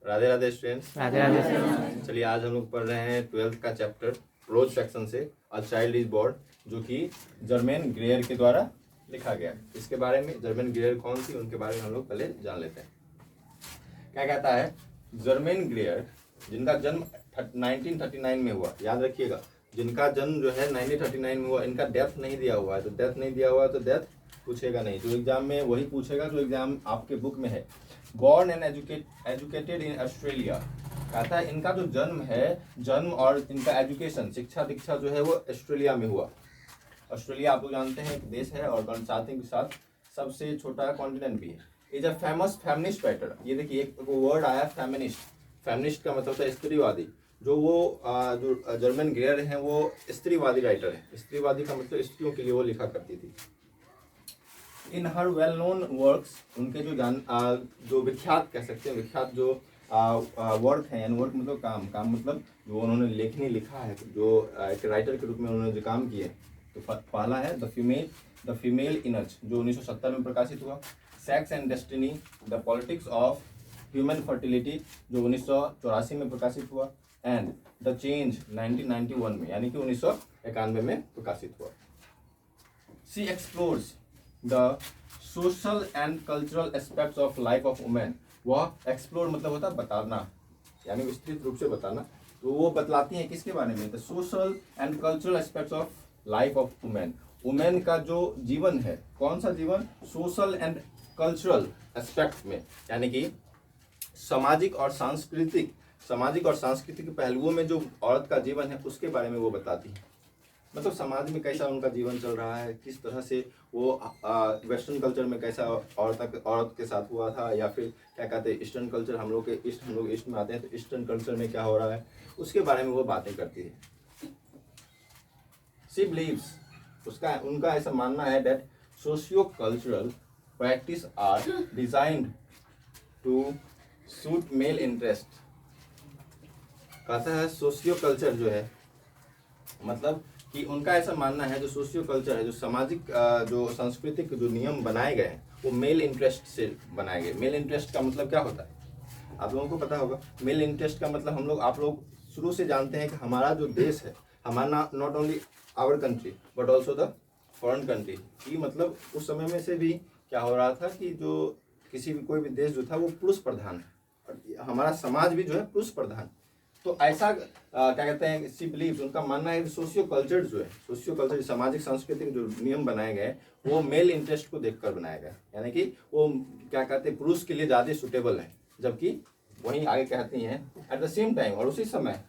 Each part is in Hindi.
राधे राधे स्टूडेंट्स। राधे राधे। चलिए आज हम लोग पढ़ रहे हैं 12th का चैप्टर प्रोज सेक्शन से अ चाइल्ड इज बोर्न, जो कि जर्मेन ग्रेयर के द्वारा लिखा गया। इसके बारे में जर्मेन ग्रेयर कौन थी उनके बारे में हम लोग पहले जान लेते हैं। क्या कहता है, जर्मेन ग्रेयर जिनका जन्म 1939 में हुआ, याद रखिएगा जिनका जन्म जो है 1939 में हुआ, इनका डेथ नहीं दिया हुआ है, तो डेथ नहीं दिया हुआ है तो डेथ पूछेगा नहीं, जो एग्जाम में वही पूछेगा जो एग्जाम आपके बुक में है। Born and educated in Australia, कहता है इनका जो जन्म है, जन्म और इनका एजुकेशन शिक्षा दीक्षा जो है वो ऑस्ट्रेलिया में हुआ। ऑस्ट्रेलिया आप लोग जानते हैं एक देश है और साथ ही साथ सबसे छोटा कॉन्टिनेंट भी है। Is a famous feminist writer, ये देखिए एक वर्ड आया फेमिनिस्ट, फेमिनिस्ट का मतलब था स्त्रीवादी। जो जर्मन ग्रेयर हैं वो स्त्रीवादी राइटर है। स्त्रीवादी का मतलब स्त्रियों के लिए वो लिखा करती थी। इन हर वेल नोन वर्क्स, उनके जो विख्यात कह सकते हैं, विख्यात जो वर्क है, यानी वर्क मतलब काम मतलब जो उन्होंने लेखनी लिखा है, जो एक राइटर के रूप में उन्होंने जो काम किए, तो पहला है द फीमेल इनर्ज जो 1970 में प्रकाशित हुआ। Sex and destiny, the politics of human fertility जो 1984 में प्रकाशित हुआ। एंड द चेंज 1991 में, यानी कि 1991 में प्रकाशित हुआ। She explores the social and cultural aspects of life of women. वह एक्सप्लोर मतलब होता है बताना, यानी विस्तृत रूप से बताना। तो वो बतलाती हैं किसके बारे में, the social and cultural aspects of life of women. Women का जो जीवन है, कौन सा जीवन, सोशल एंड कल्चरल एस्पेक्ट में, यानी कि सामाजिक और सांस्कृतिक पहलुओं में जो औरत का जीवन है उसके बारे में वो बताती है। मतलब समाज में कैसा उनका जीवन चल रहा है, किस तरह से वो वेस्टर्न कल्चर में कैसा औरत के साथ हुआ था, या फिर क्या कहते हैं ईस्टर्न कल्चर, हम लोग ईस्ट में आते हैं तो ईस्टर्न कल्चर में क्या हो रहा है, उसके बारे में वो बातें करती है। शी बिलीव्स, उनका ऐसा मानना है that socio cultural practice are designed to suit male interest. कहता है सोशियो कल्चर जो है, मतलब कि उनका ऐसा मानना है जो सोशियो कल्चर है, जो सामाजिक जो सांस्कृतिक जो नियम बनाए गए हैं वो मेल इंटरेस्ट से बनाए गए। मेल इंटरेस्ट का मतलब क्या होता है आप लोगों को पता होगा। मेल इंटरेस्ट का मतलब आप लोग शुरू से जानते हैं कि हमारा जो देश है, हमारा not only our country but also the foreign country, कि मतलब उस समय में से भी क्या हो रहा था कि जो कोई भी देश जो था वो पुरुष प्रधान है, और हमारा समाज भी जो है पुरुष प्रधान। तो ऐसा क्या कहते हैं, सी बिलीव्स, उनका मानना है कि सोशियो कल्चर सामाजिक सांस्कृतिक जो नियम बनाए गए वो मेल इंटरेस्ट को देखकर बनाए गए, यानी कि वो क्या कहते हैं पुरुष के लिए ज़्यादा सुटेबल है। जबकि वहीं आगे कहती हैं एट द सेम टाइम, और उसी समय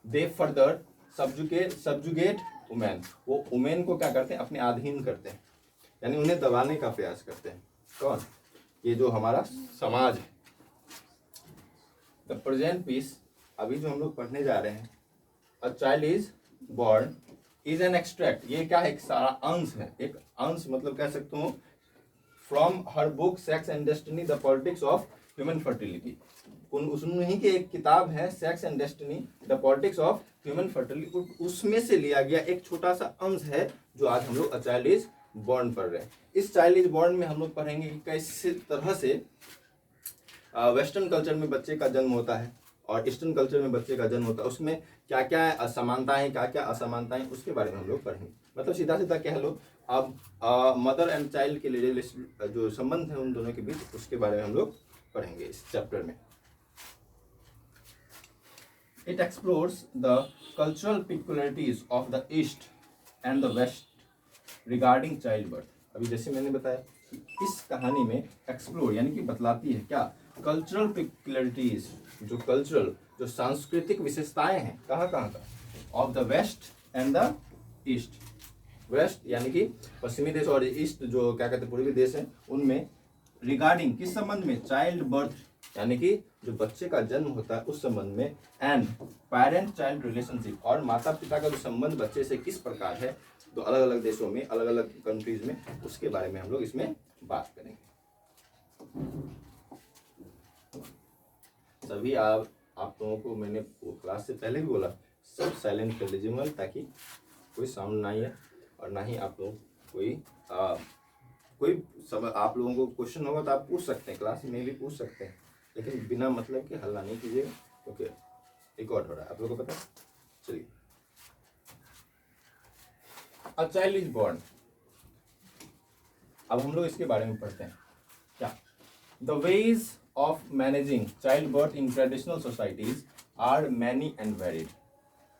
दे फर्दर सब्जुगेट वुमेन, वो वुमेन को क्या करते हैं, अपने अधीन करते हैं, यानी उन्हें दबाने का प्रयास करते हैं। कौन, ये जो हमारा समाज है। द प्रेजेंट पीस, अभी जो हम लोग पढ़ने जा रहे हैं, a child is born is an extract, ये क्या है, एक सारा अंश है, एक अंश मतलब कह सकता हूँ, from her book sex and destiny the politics of human fertility. उन्हीं की एक किताब है sex and destiny the politics of human fertility, उसमें से लिया गया एक छोटा सा अंश है जो आज हम लोग अ चाइल्ड इज बॉर्न पढ़ रहे हैं। इस चाइल्ड इज बॉर्न में हम लोग पढ़ेंगे कि कैसे तरह से वेस्टर्न कल्चर में बच्चे का जन्म होता है और ईस्टर्न कल्चर में बच्चे का जन्म होता है, उसमें क्या क्या असमानताएं, क्या क्या असमानताएं, उसके बारे में हम लोग पढ़ेंगे। मतलब सीधा सीधा कह लो, अब मदर एंड चाइल्ड के लिए जो संबंध है उन दोनों के बीच, उसके बारे में हम लोग पढ़ेंगे इस चैप्टर में। It explores the cultural peculiarities of the East and the West regarding child birth. अभी जैसे मैंने बताया इस कहानी में एक्सप्लोर यानी कि बतलाती है क्या, कल्चरल पिक्युलरिटीज, जो सांस्कृतिक विशेषताएं हैं कहाँ का of the West and the East. West यानी कि पश्चिमी देश और ईस्ट जो क्या कहते हैं पूर्वी देश है, उनमें रिगार्डिंग किस संबंध में, चाइल्ड बर्थ यानी कि जो बच्चे का जन्म होता है उस संबंध में, एंड पेरेंट चाइल्ड रिलेशनशिप, और माता पिता का जो संबंध बच्चे से किस प्रकार है, तो अलग अलग देशों में, अलग अलग कंट्रीज में, उसके बारे में हम लोग इसमें बात करेंगे। सभी आप लोगों को मैंने क्लास से पहले भी बोला, सब साइलेंट कर लीजिए ताकि कोई साउंड ना आए, और ना ही आप लोग कोई आप लोगों को क्वेश्चन होगा तो आप पूछ सकते हैं, क्लास में भी पूछ सकते हैं, लेकिन बिना मतलब के हल्ला नहीं कीजिएगा, क्योंकि रिकॉर्ड हो रहा है, आप लोगों को पता है। चलिए, अ चाइल्ड इज बॉर्न, अब हम लोग इसके बारे में पढ़ते हैं। क्या the ways of managing child birth in traditional societies are many and varied.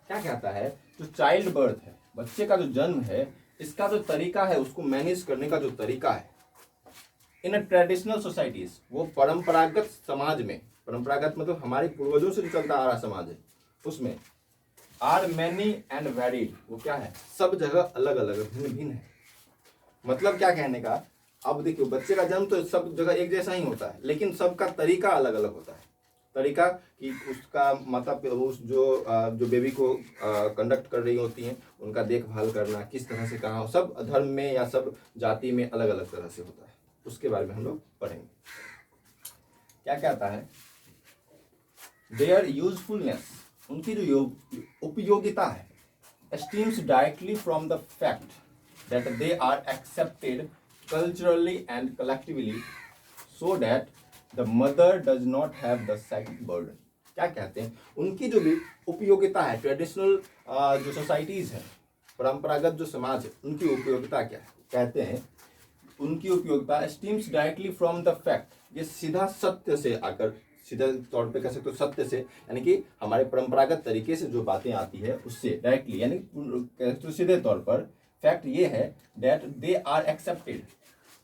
क्या कहता है, जो चाइल्ड बर्थ है, बच्चे का जो जन्म है, इसका जो तरीका है, उसको मैनेज करने का जो तरीका है इन ट्रेडिशनल सोसाइटीज, वो परंपरागत समाज में, परंपरागत मतलब हमारे पूर्वजों से जो चलता आ रहा समाज है उसमें, आर मैनी एंड वेरिड, वो क्या है, सब जगह अलग अलग भिन्न भिन्न है। मतलब क्या कहने का, अब देखियो बच्चे का जन्म तो सब जगह एक जैसा ही होता है, लेकिन सबका तरीका अलग अलग होता है। तरीका कि उसका माता उस जो बेबी को कंडक्ट कर रही होती हैं, उनका देखभाल करना किस तरह से, कहाँ, सब धर्म में या सब जाति में अलग अलग तरह से होता है। उसके बारे में हम लोग पढ़ेंगे। क्या कहता है, देयर यूजफुलनेस, उनकी जो उपयोगिता है, stems directly from the fact that they are accepted culturally and collectively so that the mother does not have the psychic burden। क्या कहते हैं, उनकी जो भी उपयोगिता है, ट्रेडिशनल जो सोसाइटीज है, परंपरागत जो समाज है, उनकी उपयोगिता क्या है, कहते हैं उनकी उपयोगिता stems directly from the fact, ये सीधा सत्य से आकर, सीधा तौर पे कह सकते हो सत्य से, यानी कि हमारे परंपरागत तरीके से जो बातें आती है उससे डायरेक्टली, यानी तो सीधे तौर पर फैक्ट ये है that they are accepted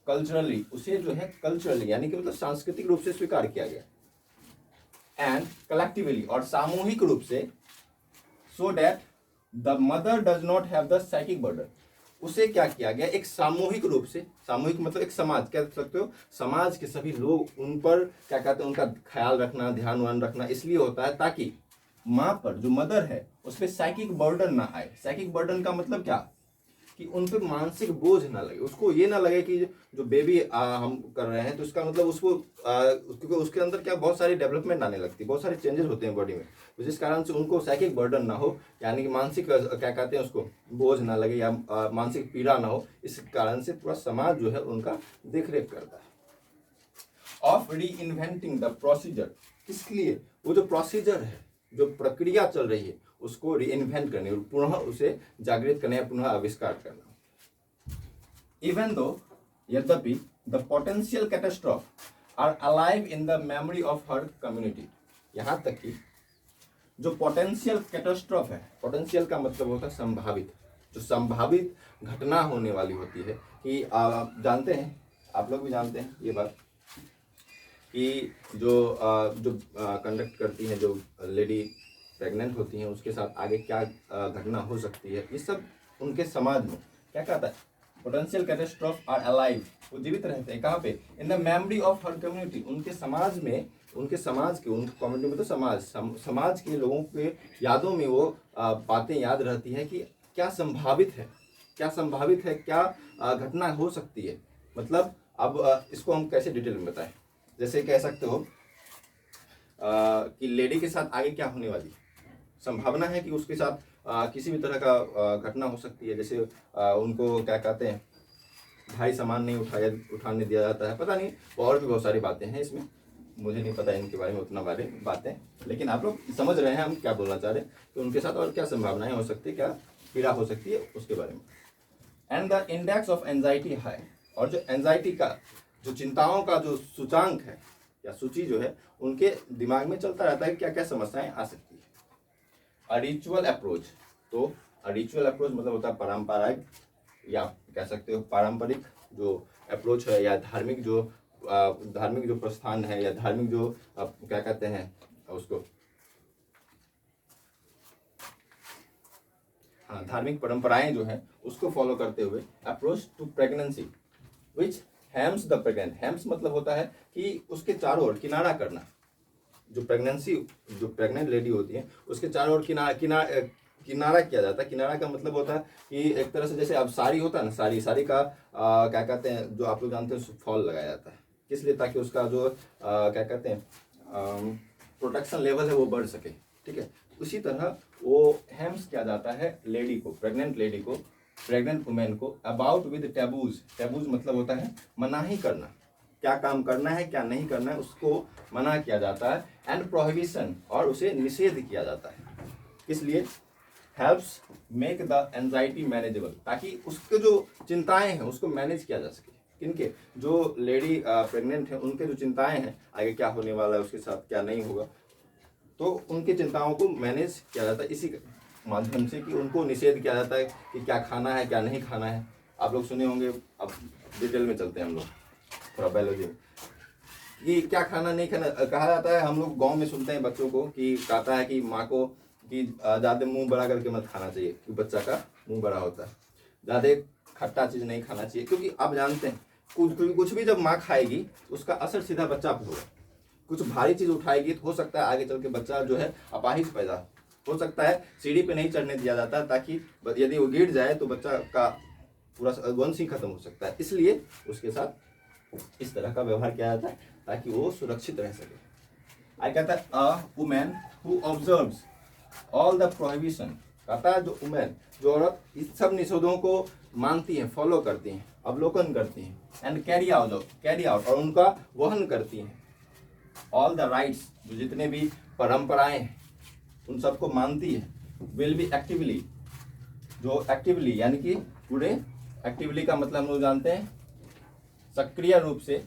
culturally, उसे जो है कल्चरली यानी कि मतलब सांस्कृतिक रूप से स्वीकार किया गया, एंड कलेक्टिवली और सामूहिक रूप से, so that the mother does not have the psychic burden, उसे क्या किया गया, एक सामूहिक रूप से, सामूहिक मतलब एक समाज कह सकते हो, समाज के सभी लोग उन पर क्या कहते हैं, उनका ख्याल रखना, ध्यान रखना इसलिए होता है ताकि माँ पर, जो मदर है, उस पर साइकिक बर्डन ना आए। साइकिक बर्डन का मतलब क्या, कि उन पे मानसिक बोझ ना लगे, उसको ये ना लगे कि जो बेबी हम कर रहे हैं तो इसका मतलब उसको क्योंकि उसके अंदर क्या बहुत सारी डेवलपमेंट आने लगती है, बहुत सारे चेंजेस होते हैं बॉडी में, तो जिस कारण से उनको साइकिक बर्डन ना हो, यानी कि मानसिक क्या कहते हैं उसको, बोझ ना लगे या मानसिक पीड़ा ना हो, इस कारण से पूरा समाज जो है उनका देख रेख करता है। ऑफ री इन्वेंटिंग द प्रोसीजर, इसलिए वो जो प्रोसीजर है, जो प्रक्रिया चल रही है, उसको रीइन्वेंट करने, पुनः उसे जागृत करने या पुनः आविष्कार करना। इवन दो, यद्यपि the potential catastrophe are alive in the memory of her community, यहां तक कि जो पोटेंशियल कैटास्ट्रॉफ है, पोटेंशियल का मतलब होता है संभावित, जो संभावित घटना होने वाली होती है, कि आप जानते हैं, आप लोग भी जानते हैं ये बात, कि जो कंडक्ट करती हैं, जो लेडी प्रेग्नेंट होती हैं, उसके साथ आगे क्या घटना हो सकती है, ये सब उनके समाज में क्या कहता है, पोटेंशियल कैटास्ट्रॉफ आर अलाइव, वो जीवित रहते हैं कहाँ पे, इन the memory of her community, उनके समाज में, उनके समाज के, उनके कम्युनिटी में तो समाज के लोगों के यादों में वो बातें याद रहती है कि क्या संभावित है, क्या संभावित है, क्या घटना हो सकती है। मतलब अब इसको हम कैसे डिटेल में बताएं, जैसे कह सकते हो कि लेडी के साथ आगे क्या होने वाली है, संभावना है कि उसके साथ किसी भी तरह का घटना हो सकती है, जैसे उनको क्या कहते हैं, भारी सामान नहीं उठाने दिया जाता है, पता नहीं, और भी बहुत सारी बातें हैं इसमें, मुझे नहीं पता इनके बारे में उतना बातें, लेकिन आप लोग समझ रहे हैं हम क्या बोलना चाह रहे हैं, तो उनके साथ और क्या संभावनाएं हो सकती है, क्या पीड़ा हो सकती है, उसके बारे में। And the index of anxiety high, और जो एंजाइटी का, जो चिंताओं का जो सूचांक है या सूची जो है, उनके दिमाग में चलता रहता है क्या क्या समस्याएं आ सकती है। अ रिचुअल अप्रोच, तो अ रिचुअल अप्रोच मतलब होता है पारंपरिक, या कह सकते हो पारंपरिक जो अप्रोच है, या धार्मिक जो प्रस्थान है, या धार्मिक जो क्या कहते हैं उसको, हाँ, धार्मिक परंपराएं जो है उसको फॉलो करते हुए approach to pregnancy which hems the pregnant, hems मतलब होता है कि उसके चारों ओर किनारा करना, जो प्रेग्नेंट लेडी होती है उसके चारों ओर किनारा किया जाता है। किनारा का मतलब होता है कि एक तरह से जैसे अब साड़ी होता है ना, साड़ी का क्या कहते हैं, जो आप लोग जानते हैं फॉल लगाया जाता है, किस लिए, ताकि उसका जो क्या कहते हैं प्रोटेक्शन लेवल है वो बढ़ सके, ठीक है। उसी तरह वो हेम्स किया जाता है लेडी को, प्रेग्नेंट वुमेन को, अबाउट विद टैबूज, टैबूज मतलब होता है मनाही करना, क्या काम करना है क्या नहीं करना है उसको मना किया जाता है, एंड प्रोहिबिशन, और उसे निषेध किया जाता है। किस लिए? Helps make the anxiety manageable, ताकि उसके जो चिंताएं हैं उसको मैनेज किया जा सके। किनके? जो लेडी प्रेग्नेंट है उनके जो चिंताएं हैं, आगे क्या होने वाला है उसके साथ, क्या नहीं होगा, तो उनकी चिंताओं को मैनेज किया जाता है इसी माध्यम से कि उनको निषेध किया जाता है कि क्या खाना है क्या नहीं खाना है। आप लोग सुने होंगे, अब डिटेल में चलते हैं हम लोग थोड़ा बायोलॉजी में, कि क्या खाना नहीं खाना। कहा जाता है, हम लोग गांव में सुनते हैं बच्चों को कि कहता है कि माँ को कि ज़्यादा मुंह बड़ा करके मत खाना चाहिए, कि बच्चा का मुंह बड़ा होता है। ज़्यादा खट्टा चीज़ नहीं खाना चाहिए, क्योंकि आप जानते हैं कुछ भी जब माँ खाएगी उसका असर सीधा बच्चा पर होगा। कुछ भारी चीज़ उठाएगी तो हो सकता है आगे चल के बच्चा जो है अपाहिज पैदा हो सकता है। सीढ़ी पे नहीं चढ़ने दिया जाता, ताकि यदि वो गिर जाए तो बच्चा का पूरा वंश ही खत्म हो सकता है। इसलिए उसके साथ इस तरह का व्यवहार किया जाता है ताकि वो सुरक्षित रह सके। आई कहता है a woman who observes all the prohibition, कहता है जो वुमेन, जो औरत इस सब निषेधों को मानती है, फॉलो करती हैं, अवलोकन करती हैं, एंड कैरी आउट, और उनका वहन करती हैं, ऑल द राइट्स, जो जितने भी परंपराएं हैं उन सबको मानती है, विल बी एक्टिवली, जो एक्टिवली यानी कि पूरे एक्टिवली का मतलब हम लोग जानते हैं सक्रिय रूप से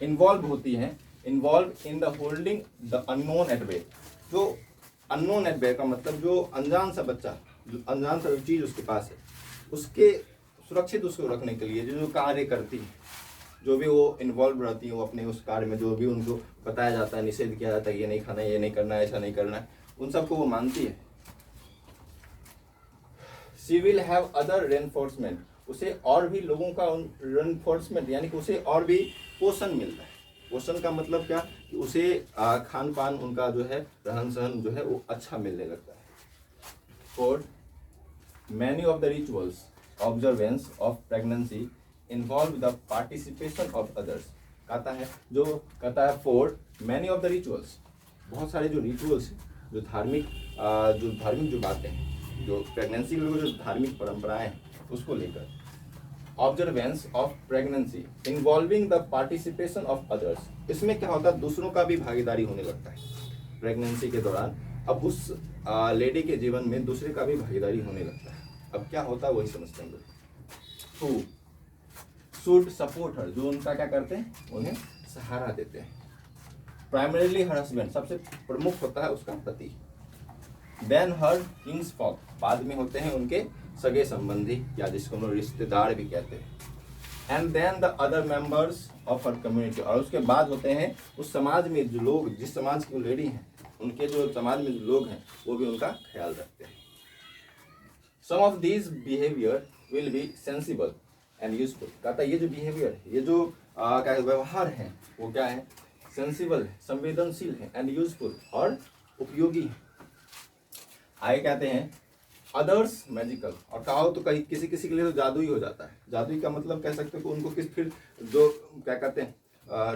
इन्वॉल्व होती हैं, involve in the holding the unknown at bay. जो अननोन एट बे का मतलब जो अनजान सा बच्चा, जो अनजान सा चीज़ उसके पास है, उसके सुरक्षित उसको रखने के लिए जो कार्य करती है, जो भी वो इन्वॉल्व रहती है, वो अपने उस कार्य में जो भी उनको बताया जाता है, निषेध किया जाता है, ये नहीं खाना है, ये नहीं करना है, ऐसा नहीं करना है, उन सबको वो मानती है। She will have other reinforcement, उसे और भी लोगों का रेनफोर्समेंट यानी कि उसे और भी पोषण मिलता है। पोषण का मतलब क्या? कि उसे खान पान उनका जो है, रहन सहन जो है वो अच्छा मिलने लगता है। Fourth, many of the rituals observance of pregnancy involve the participation of others, कहता है fourth, many of the rituals, बहुत सारे जो रिचुअल्स हैं, जो धार्मिक जो बातें हैं, जो प्रेगनेंसी के लोग जो धार्मिक परंपराएं हैं उसको लेकर, observance of pregnancy involving the participation of others, इसमें क्या होता है, दूसरों का भी भागीदारी होने लगता है प्रेगनेंसी के दौरान। अब उस लेडी के जीवन में दूसरे का भी भागीदारी होने लगता है। अब क्या होता है वही समझते हैं। हु शुड सपोर्ट हर, जो उनका क्या करते हैं, उन्हें सहारा देते हैं। प्राइमरीली हर हस्बैंड, सबसे प्रमुख होता है उसका पति। देन हर किंग्स फॉक, बाद में होते हैं उनके सगे संबंधी या जिसको हम लोग रिश्तेदार भी कहते हैं। And then the other members of her community, और उसके बाद होते हैं उस समाज में जो लोग, जिस समाज की लेडी हैं, उनके जो समाज में जो लोग हैं वो भी उनका ख्याल रखते हैं। Some of these behaviour will be sensible and useful, कहता है ये जो बिहेवियर है, ये जो क्या व्यवहार है वो क्या है, सेंसिबल है, संवेदनशील है, एंड यूजफुल, और उपयोगी है। आगे कहते हैं अदर्स मैजिकल, और कहो तो कहीं किसी किसी के लिए तो जादू ही हो जाता है। जादू का मतलब कह सकते हो कि उनको फिर जो क्या कहते हैं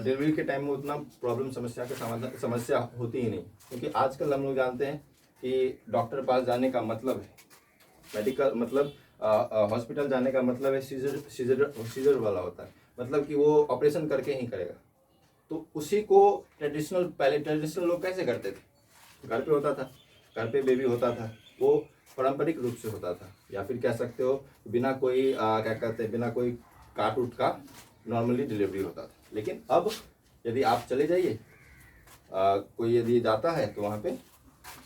डिलीवरी के टाइम में उतना प्रॉब्लम समस्या होती ही नहीं, क्योंकि आजकल हम लोग जानते हैं कि डॉक्टर पास जाने का मतलब है, मेडिकल मतलब हॉस्पिटल जाने का मतलब है सीजर वाला होता है, मतलब कि वो ऑपरेशन करके ही करेगा। तो उसी को पहले ट्रेडिशनल लोग कैसे करते थे, घर पे होता था, घर पे बेबी होता था, वो पारंपरिक रूप से होता था, या फिर कह सकते हो बिना कोई क्या कहते हैं, बिना कोई काट उठ का नॉर्मली डिलीवरी होता था। लेकिन अब यदि आप चले जाइए, कोई यदि जाता है तो वहाँ पे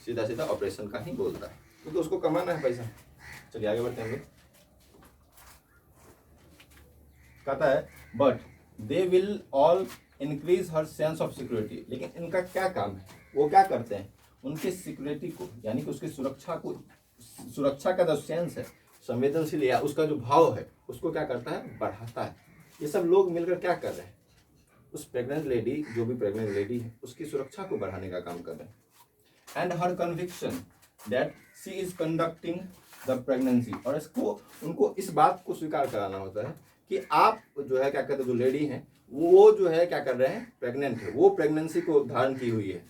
सीधा सीधा ऑपरेशन का ही बोलता है, क्योंकि उसको कमाना है पैसा। चलिए आगे बढ़ते हैं। कहता है but they will all increase her sense of security, लेकिन इनका क्या काम है, वो क्या करते हैं, उनके सिक्योरिटी को यानी कि उसकी सुरक्षा का जो सेंस है, संवेदनशील या उसका जो भाव है उसको क्या करता है, बढ़ाता है। ये सब लोग मिलकर क्या कर रहे हैं, उस प्रेग्नेंट लेडी, जो भी प्रेग्नेंट लेडी है उसकी सुरक्षा को बढ़ाने का काम कर रहे हैं। And her conviction that she is conducting the pregnancy, और इसको उनको इस बात को स्वीकार कराना होता है कि आप जो है क्या कहते हैं, जो लेडी हैं वो जो है क्या कर रहे हैं, प्रेग्नेंट है, वो प्रेगनेंसी को धारण की हुई है।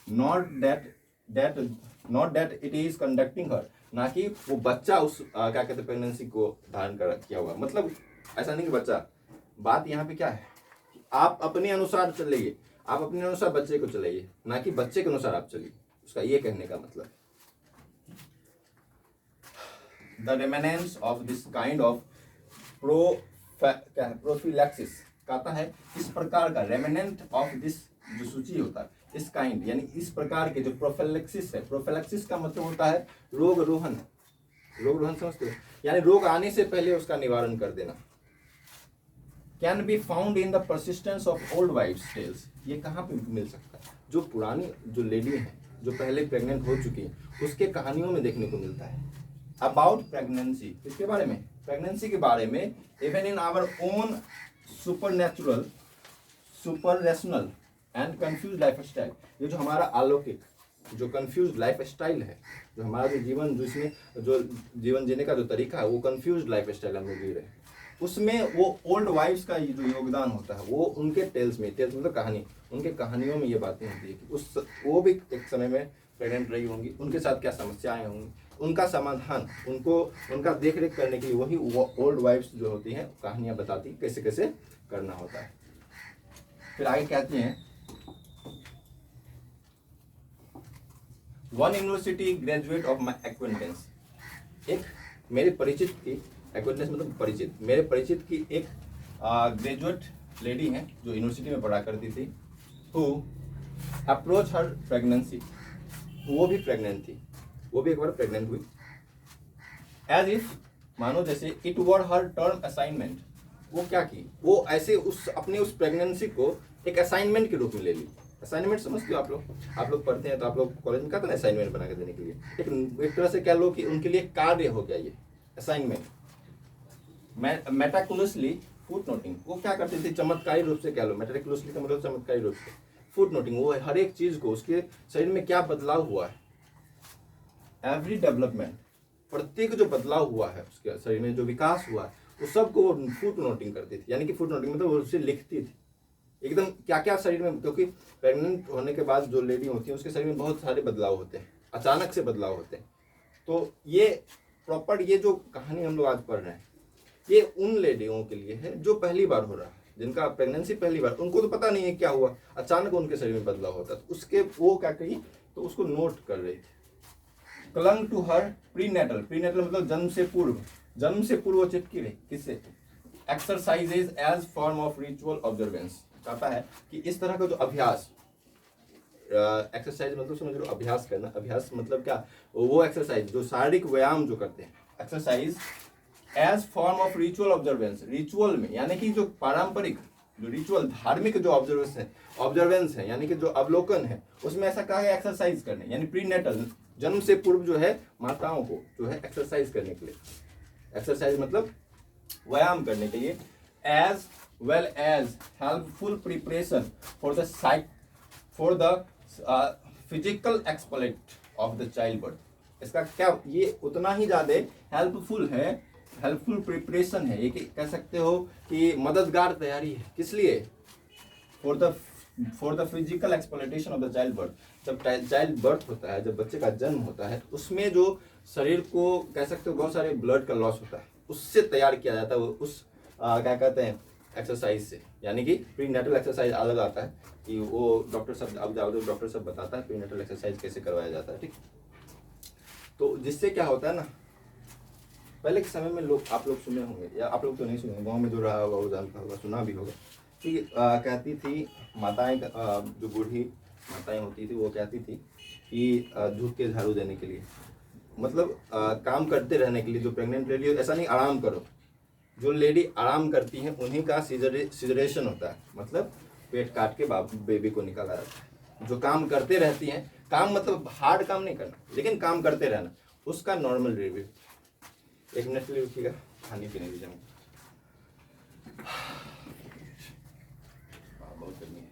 Not that it is conducting her, ना कि वो बच्चा उस क्या कहते हैं प्रेगनेंसी को धारण कर किया हुआ। मतलब ऐसा नहीं कि बच्चा, बात यहाँ पे क्या है कि आप अपने अनुसार चलिए, आप अपने अनुसार बच्चे को चलाइए, ना कि बच्चे के अनुसार आप चलिए। उसका ये कहने का मतलब the remnants of this kind of prophylaxis कहता है इस प्रकार का रेमेनेंट ऑफ दिस जो सूची होता है इस काइंड यानी इस प्रकार के जो प्रोफिलैक्सिस है, प्रोफिलैक्सिस का मतलब होता है रोग रोहन। रोग रोहन समझते हो, यानी रोग आने से पहले उसका निवारण कर देना। Can be found in the persistence of old wives tales. ये कहाँ पे मिल सकता है? जो पुरानी जो लेडी हैं जो पहले प्रेग्नेंट हो चुकी हैं उसके कहानियों में देखने को मिलता है। अबाउट प्रेगनेंसी, इसके बारे में, प्रेगनेंसी के बारे में, even in our own supernatural, super rational and confuse life style. ये जो हमारा अलौकिक जो कंफ्यूज लाइफ स्टाइल है, जो हमारा जो जीवन जिसमें जो जीवन जीने का जो तरीका है वो कंफ्यूज लाइफ स्टाइल हम लोग जी रहे हैं, उसमें वो ओल्ड वाइफ्स का जो योगदान होता है वो उनके टेल्स में, टेल्स मतलब कहानी, उनके कहानियों में ये बातें होती है कि उस वो भी एक समय में प्रेग्नेंट रही होंगी, उनके साथ क्या समस्याएं होंगी, उनका समाधान, उनको उनका देख रेख करने के लिए वही ओल्ड वाइफ्स जो होती हैं कहानियां बताती कैसे कैसे करना होता है। फिर आगे कहते हैं one university graduate of my acquaintance, एक मेरे परिचित की, एक्वेंटेंस मतलब परिचित, मेरे परिचित की एक ग्रेजुएट लेडी हैं जो यूनिवर्सिटी में पढ़ा करती थी, हु अप्रोच हर प्रेगनेंसी, वो भी प्रेग्नेंट थी, वो भी एक बार प्रेग्नेंट हुई, एज इफ मानो जैसे it were her term assignment. वो क्या की, वो ऐसे उस अपने उस प्रेगनेंसी को एक असाइनमेंट के रूप में ले ली। असाइनमेंट समझते हो आप लोग पढ़ते हैं तो आप लोग कॉलेज में कहते हैं असाइनमेंट बना के देने के लिए, एक तरह से कह लो कि उनके लिए कार्य हो गया ये असाइनमेंट। मेटाकुलसली फुट नोटिंग, वो क्या करती थी चमत्कारी रूप से, कह लो मेटाकुलसली का मतलब चमत्कारी रूप से, फुट नोटिंग, वो हर एक चीज को उसके शरीर में क्या बदलाव हुआ है, एवरी डेवलपमेंट, प्रत्येक जो बदलाव हुआ है उसके शरीर में जो विकास हुआ है वो सबको वो फुट नोटिंग करती थी। यानी कि फुट नोटिंग मतलब वो उसे लिखती थी एकदम क्या क्या शरीर में, क्योंकि प्रेग्नेंट होने के बाद जो लेडी होती है उसके शरीर में बहुत सारे बदलाव होते हैं, अचानक से बदलाव होते हैं। तो ये प्रॉपर ये जो कहानी हम लोग आज पढ़ रहे हैं ये उन लेडियों के लिए है जो पहली बार हो रहा है, जिनका प्रेगनेंसी पहली बार, उनको तो पता नहीं है क्या हुआ, अचानक उनके शरीर में बदलाव होता है, तो उसके वो क्या कही तो उसको नोट कर रही थी। Clung to her prenatal, prenatal मतलब जन्म से पूर्व, जन्म से पूर्व वो चिपकी रही किससे, exercises as form of ritual observance. कहता है कि इस तरह का जो अभ्यास, एक्सरसाइज मतलब समझ लो अभ्यास करना, अभ्यास मतलब क्या, वो एक्सरसाइज जो शारीरिक व्यायाम जो करते हैं, exercise as form of ritual observance, ritual में यानी कि जो पारंपरिक जो रिचुअल धार्मिक जो ऑब्जर्वेंस है यानी कि जो अवलोकन है उसमें ऐसा कहा गया एक्सरसाइज करने, यानी प्रीनेटल जन्म से पूर्व जो है माताओं को जो है एक्सरसाइज करने के लिए, एक्सरसाइज मतलब व्यायाम करने के लिए, as well as helpful preparation for the physical exploit of the child birth. इसका क्या, ये उतना ही ज्यादा हेल्पफुल है, हेल्पफुल प्रिपरेशन है, ये कह सकते हो कि मददगार तैयारी है, किस लिए, for the physical exploitation of the child birth. जब चाइल्ड बर्थ होता है, जब बच्चे का जन्म होता है उसमें जो शरीर को कह सकते हो बहुत सारे ब्लड का लॉस होता है, उससे तैयार किया जाता है उस क्या कहते हैं एक्सरसाइज से, यानी कि प्रीनेटल एक्सरसाइज अलग आता है कि वो डॉक्टर सब, अब जाओ डॉक्टर सब बताता है प्रीनेटल एक्सरसाइज कैसे करवाया जाता है, ठीक। तो जिससे क्या होता है ना, पहले के समय में लोग, आप लोग सुने होंगे या आप लोग तो नहीं सुने, गांव में जो रहा होगा वो जानता होगा, सुना भी होगा कि कहती थी माताएं, जो बूढ़ी माताएं होती थी वो कहती थी कि झुक के झाड़ू देने के लिए, मतलब काम करते रहने के लिए, जो प्रेग्नेंट लेडी हो ऐसा नहीं आराम करो, जो लेडी आराम करती हैं उन्हीं का सिजरेशन होता है, मतलब पेट काट के बेबी को निकाला जाता है। जो काम करते रहती हैं, काम मतलब हार्ड काम नहीं करना लेकिन काम करते रहना, उसका नॉर्मल रिव्यू। एक मिनट के लिए रुकिएगा, खाने पीने दीजिए मुझे, बहुत गर्मी है।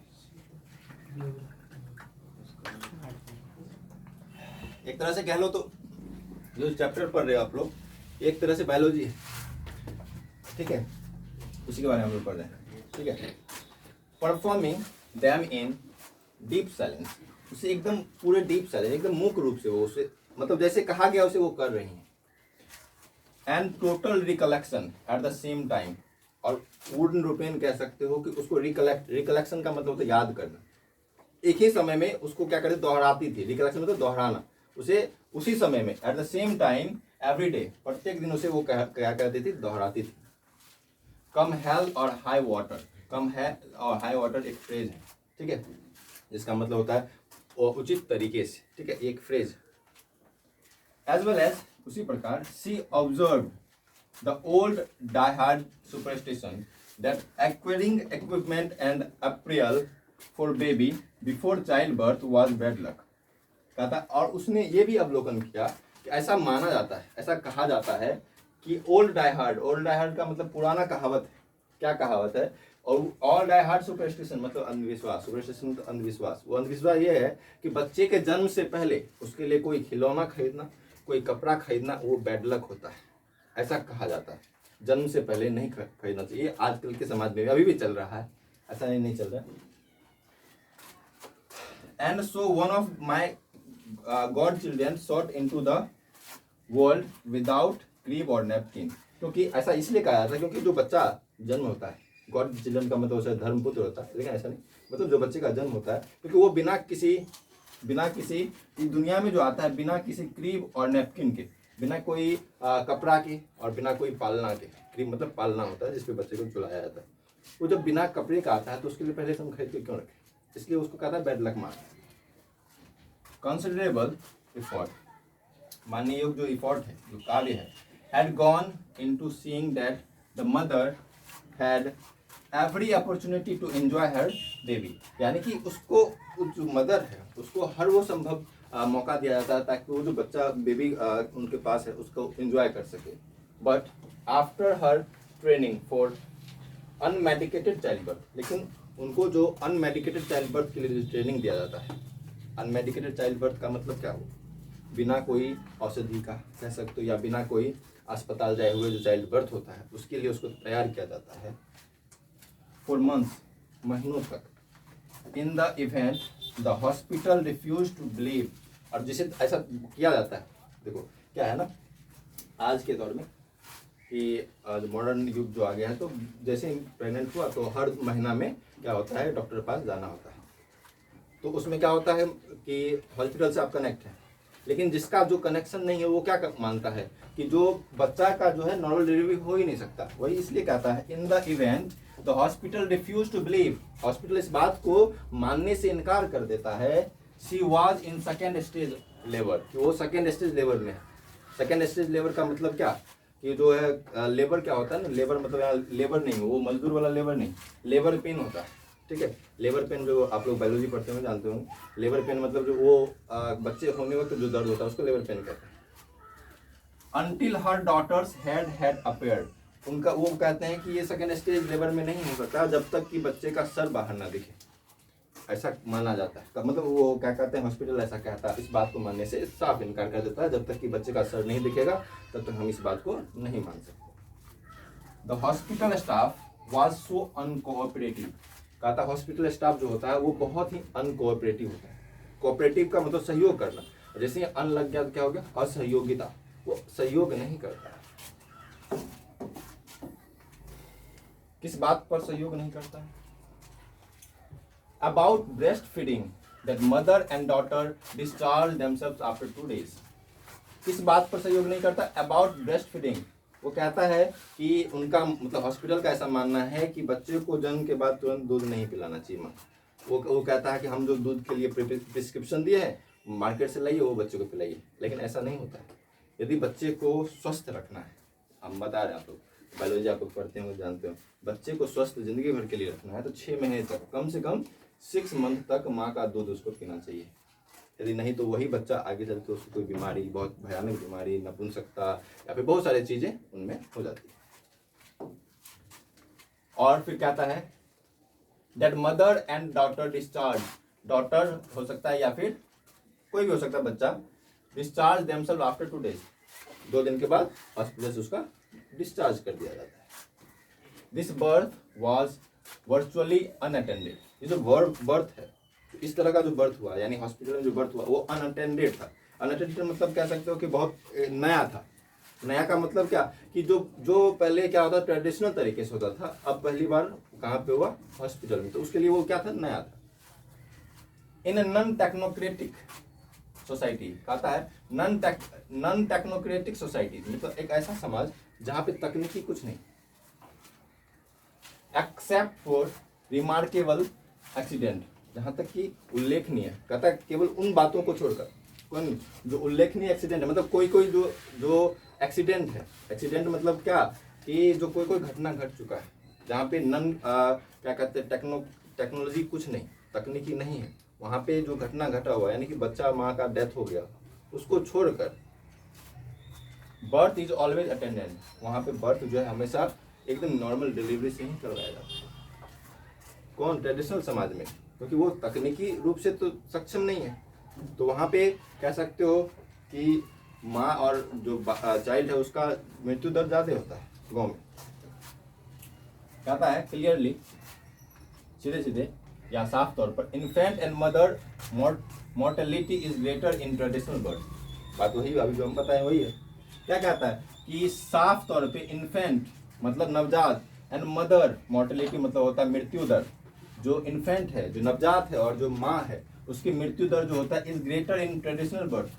एक तरह से कह लो तो जो चैप्टर पढ़ रहे हो आप लोग एक तरह से बायोलॉजी है, ठीक है, उसी के बारे में हम लोग पढ़ रहे हैं, ठीक है। Performing them in deep silence, उसे एकदम पूरे डीप साइलेंस, एकदम मूक रूप से वो उसे, मतलब जैसे कहा गया उसे वो कर रही हैं। And total recollection at the same time, और वुडन रूपेन कह सकते हो कि उसको रिकलेक्शन का मतलब होता है याद करना। एक ही समय में उसको क्या करती, दोहराती थी। रिकलेक्शन मतलब दोहराना, उसे उसी समय में at the same time every day, प्रत्येक दिन उसे वो क्या करती थी, दोहराती थी। कम हेल और हाई वाटर, कम है और हाई वाटर एक फ्रेज है, ठीक है, जिसका मतलब होता है उचित तरीके से, ठीक है, एक फ्रेज। एज वेल एज उसी प्रकार she observe the old diehard superstition that acquiring equipment and apparel for baby before child birth was bad luck. कहता, और उसने ये भी अवलोकन किया कि ऐसा माना जाता है, ऐसा कहा जाता है कि ओल्ड डाइहार्ड का मतलब पुराना कहावत है। क्या कहावत है? और ऑल डाइहार्ड सुपरस्टिशन मतलब अंधविश्वास, सुपरस्टिशन मतलब अंधविश्वास। वो अंधविश्वास ये है कि बच्चे के जन्म से पहले उसके लिए कोई खिलौना खरीदना, कोई कपड़ा खरीदना वो बैड लक होता है, ऐसा कहा जाता है। जन्म से पहले नहीं खरीदना चाहिए। आजकल के समाज में अभी भी चल रहा है, ऐसा नहीं चल रहा है। And so one of my God children shot into the world without crib और नैपकिन। क्योंकि ऐसा इसलिए कहा जाता है क्योंकि जो बच्चा जन्म होता है, गॉड चिल्ड्रन का मतलब उसे धर्मपुत्र होता है, लेकिन ऐसा नहीं, मतलब जो बच्चे का जन्म होता है, क्योंकि वो बिना किसी इस दुनिया में जो आता है बिना किसी क्रीब और नैपकिन के, बिना कोई कपड़ा के और बिना कोई पालना के। क्रीब मतलब पालना होता है जिसपे बच्चे को चलाया जाता है। वो जब बिना कपड़े का आता है तो उसके लिए पहले से हम खरीद के क्यों रखें, इसलिए उसको कहता है bad luck mark. Considerable effort, मानने योग्य जो इफोर्ट है, जो कार्य है, had gone into seeing that the mother had every opportunity to enjoy her baby। यानी कि उसको जो मदर है उसको हर वो संभव मौका दिया जाता है ताकि वो जो बच्चा बेबी उनके पास है उसको एंजॉय कर सके। But after her training for unmedicated child birth, लेकिन उनको जो अनमेडिकेटेड चाइल्ड बर्थ के लिए ट्रेनिंग दिया जाता है, अनमेडिकेटेड चाइल्ड बर्थ का मतलब क्या हो, बिना कोई औषधि का कह सकते हो, या बिना कोई अस्पताल जाए हुए जो चाइल्ड बर्थ होता है उसके लिए उसको तैयार किया जाता है फॉर मंथ्स, महीनों तक। In the event the hospital refuse to believe, और जिसे ऐसा किया जाता है, देखो क्या है ना आज के दौर में कि मॉडर्न युग जो आ गया है, तो जैसे ही प्रेग्नेंट हुआ तो हर महीना में क्या होता है डॉक्टर के पास जाना होता है। तो उसमें क्या होता है कि हॉस्पिटल से आप कनेक्ट हैं, लेकिन जिसका जो कनेक्शन नहीं है वो क्या मानता है कि जो बच्चा का जो है नॉर्मल डिलीवरी हो ही नहीं सकता। वही इसलिए कहता है in the event the hospital refuse to believe, hospital इस बात को मानने से इनकार कर देता है। She was in second stage labour, कि वो सेकेंड स्टेज लेबर में है। सेकेंड स्टेज लेबर का मतलब क्या कि जो है लेबर क्या होता है ना, लेबर मतलब यहाँ लेबर नहीं, वो मजदूर वाला लेबर नहीं, लेबर पेन होता है, ठीक है। लेबर पेन जो आप लोग बायोलॉजी पढ़ते हैं जानते होंगे, लेबर पेन मतलब जो वो बच्चे होने वक्त जो दर्द होता है उसको लेबर पेन कहते हैं। Until her daughters had appeared, उनका वो कहते हैं कि ये सेकेंड स्टेज लेबर में नहीं हो सकता जब तक कि बच्चे का सर बाहर ना दिखे, ऐसा माना जाता है। मतलब वो क्या कहते हैं हॉस्पिटल ऐसा कहता है, इस बात को मानने से साफ इनकार कर देता है, जब तक कि बच्चे का सर नहीं दिखेगा तब तक हम इस बात को नहीं मान सकते। The hospital staff was so uncooperative, कहता हॉस्पिटल स्टाफ जो होता है वो बहुत ही अनकोऑपरेटिव होता है। कोऑपरेटिव का मतलब सहयोग करना, जैसे अन लग गया तो क्या हो गया असहयोगिता, वो सहयोग नहीं करता है। किस बात पर सहयोग नहीं करता है? About breast feeding that mother and daughter discharge themselves after 2 days, किस बात पर सहयोग नहीं करता? अबाउट ब्रेस्ट फीडिंग, वो कहता है कि उनका मतलब हॉस्पिटल का ऐसा मानना है कि बच्चे को जन्म के बाद तुरंत दूध नहीं पिलाना चाहिए माँ। वो कहता है कि हम जो दूध के लिए प्रिस्क्रिप्शन दिए हैं मार्केट से लाइए वो बच्चे को पिलाइए, लेकिन ऐसा नहीं होता है। यदि बच्चे को स्वस्थ रखना है, हम बता रहे हैं आप लोग बायोलॉजी आप लोग पढ़ते हो जानते हो, बच्चे को स्वस्थ जिंदगी भर के लिए रखना है तो 6 महीने तक, कम से कम 6 मंथ तक माँ का दूध उसको पीना चाहिए। यदि नहीं तो वही बच्चा आगे चल के उसको कोई बीमारी, बहुत भयानक बीमारी, नपुंसकता या फिर बहुत सारी चीजें उनमें हो जाती है। और फिर कहता है that mother and daughter discharge, daughter हो सकता है या फिर कोई भी हो सकता है बच्चा, डिस्चार्ज देमसेल्व्स आफ्टर 2 days, 2 दिन के बाद हॉस्पिटल से उसका डिस्चार्ज कर दिया जाता है। This birth was virtually unattended, ये जो बर्थ है इस तरह का जो बर्थ हुआ यानी हॉस्पिटल में जो बर्थ हुआ वो अनअटेंडेड था। अनअटेंडेड मतलब कह सकते हो कि बहुत नया था, नया का मतलब क्या कि जो जो पहले क्या होता ट्रेडिशनल तरीके से होता था, अब पहली बार कहाँ पे हुआ, हॉस्पिटल में, तो उसके लिए वो क्या था, नया था। इन नॉन टेक्नोक्रेटिक सोसाइटी, कहता है नॉन टेक्नोक्रेटिक सोसाइटी, मतलब एक ऐसा समाज जहां पे तकनीकी कुछ नहीं, एक्सेप्ट फॉर रिमार्केबल एक्सीडेंट, जहां तक कि उल्लेखनीय, कहता है केवल उन बातों को छोड़कर, कौन जो उल्लेखनीय एक्सीडेंट है, मतलब कोई कोई जो एक्सीडेंट है, एक्सीडेंट मतलब क्या कि जो कोई घटना घट चुका है जहाँ पे क्या कहते हैं टेक्नोलॉजी कुछ नहीं, तकनीकी नहीं है, वहाँ पे जो घटना घटा हुआ यानी कि बच्चा माँ का डेथ हो गया, उसको छोड़कर बर्थ इज ऑलवेज अटेंडेंट, वहाँ पे बर्थ जो है हमेशा एकदम नॉर्मल डिलीवरी से ही करवाया जाता है। कौन, ट्रेडिशनल समाज में, क्योंकि वो तकनीकी रूप से तो सक्षम नहीं है, तो वहाँ पे कह सकते हो कि माँ और जो चाइल्ड है उसका मृत्यु दर ज़्यादा होता है गाँव में। कहता है क्लियरली, सीधे सीधे या साफ तौर पर, infant and mother mortality is greater in traditional birth, बात वही अभी जो हम बताएं वही है। क्या कहता है कि साफ तौर पे इन्फेंट मतलब नवजात, एंड मदर मोर्टेलिटी मतलब होता है मृत्यु दर, जो इन्फेंट है जो नवजात है और जो माँ है उसकी मृत्यु दर जो होता है is greater in traditional birth,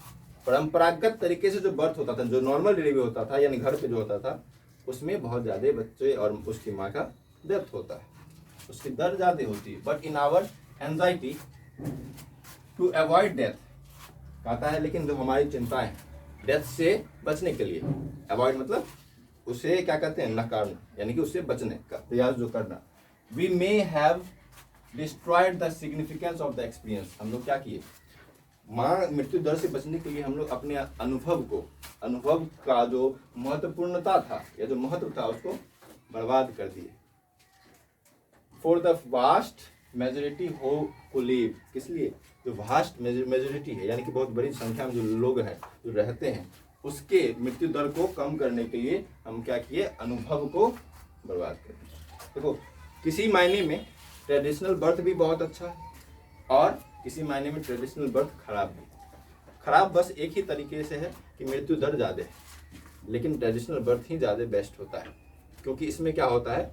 परंपरागत तरीके से जो बर्थ होता था, जो नॉर्मल डिलीवरी होता था यानी घर पे जो होता था, उसमें बहुत ज़्यादा बच्चे और उसकी माँ का डेथ होता है, उसकी दर ज़्यादा होती है। But in our anxiety to avoid death, कहता है लेकिन जो हमारी चिंताएं डेथ से बचने के लिए, अवॉइड मतलब उसे क्या कहते हैं, नकारना, यानी कि उससे बचने का प्रयास जो करना, we may have destroyed the significance of the experience, हम लोग क्या किए, माँ मृत्यु दर से बचने के लिए हम लोग अपने अनुभव का जो महत्वपूर्णता था या जो महत्व था उसको बर्बाद कर दिए। For the vast majority who live, किस लिए, जो वास्ट मेजोरिटी है यानी कि बहुत बड़ी संख्या में जो लोग हैं जो रहते हैं, उसके मृत्यु दर को कम करने के लिए हम क्या किए, अनुभव को बर्बाद कर दिए। देखो किसी मायने में ट्रेडिशनल बर्थ भी बहुत अच्छा है और किसी मायने में ट्रेडिशनल बर्थ खराब भी, खराब बस एक ही तरीके से है कि मृत्यु दर ज़्यादा है, लेकिन ट्रेडिशनल बर्थ ही ज़्यादा बेस्ट होता है, क्योंकि इसमें क्या होता है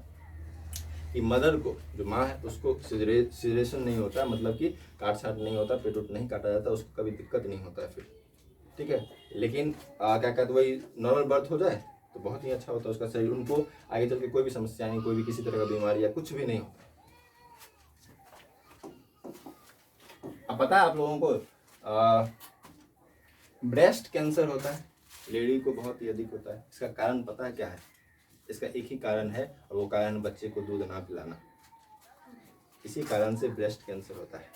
कि मदर को, जो माँ है, उसको सिजरेशन नहीं होता, मतलब कि काट छाट नहीं होता, पेट उट नहीं काटा जाता, उसको कभी दिक्कत नहीं होता है फिर, ठीक है। लेकिन क्या कहते वही नॉर्मल बर्थ हो जाए तो बहुत ही अच्छा होता है उसका शरीर, उनको आगे चल के कोई भी समस्या नहीं, कोई भी किसी तरह का बीमारी या कुछ भी नहीं होता। अब पता है आप लोगों को ब्रेस्ट कैंसर होता है, लेडी को बहुत ही अधिक होता है, इसका कारण पता है क्या है, इसका एक ही कारण है और वो कारण बच्चे को दूध ना पिलाना, इसी कारण से ब्रेस्ट कैंसर होता है।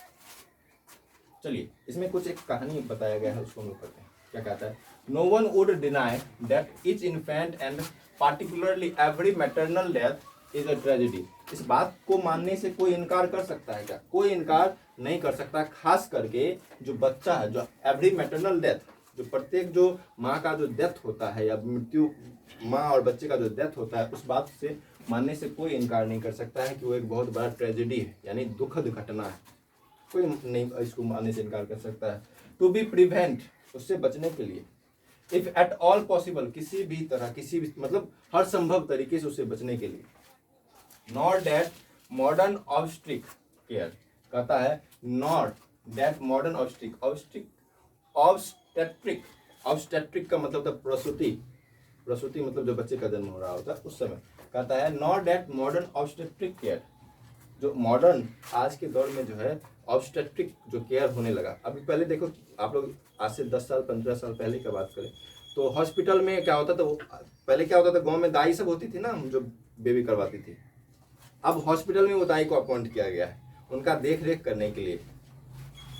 चलिए इसमें कुछ एक कहानी बताया गया है, उसको हम लोग करते हैं। क्या कहता है, no one would deny that each infant and particularly every maternal death is a tragedy, इस बात को मानने से कोई इनकार कर सकता है क्या, कोई इनकार नहीं कर सकता, खास करके जो बच्चा है, जो एवरी मैटरनल डेथ, जो प्रत्येक जो माँ का जो डेथ होता है या मृत्यु, माँ और बच्चे का जो डेथ होता है, उस बात से मानने से कोई इनकार नहीं कर सकता है कि वो एक बहुत बड़ा ट्रेजेडी है, यानी दुखद घटना है, कोई नहीं इसको मानने से इनकार कर सकता है। टू बी प्रिवेंट, उससे बचने के लिए, इफ एट ऑल पॉसिबल, किसी भी तरह, किसी भी मतलब हर संभव तरीके से उससे बचने के लिए, नॉट दैट मॉडर्न ऑब्स्ट्रिक केयर, कहता है नॉट दैट मॉडर्न ऑब्स्टेट्रिक का मतलब था प्रसूति मतलब जो बच्चे का जन्म हो रहा होता है उस समय, कहता है not that modern obstetric care, जो मॉडर्न आज के दौर में जो है ऑब्स्टेट्रिक जो केयर होने लगा, अभी पहले देखो आप लोग आज से 10 साल 15 साल पहले की बात करें तो हॉस्पिटल में क्या होता था, वो पहले क्या होता था, गांव में दाई सब होती थी ना जो बेबी करवाती थी, अब हॉस्पिटल में वो दाई को अपॉइंट किया गया है उनका देख रेख करने के लिए,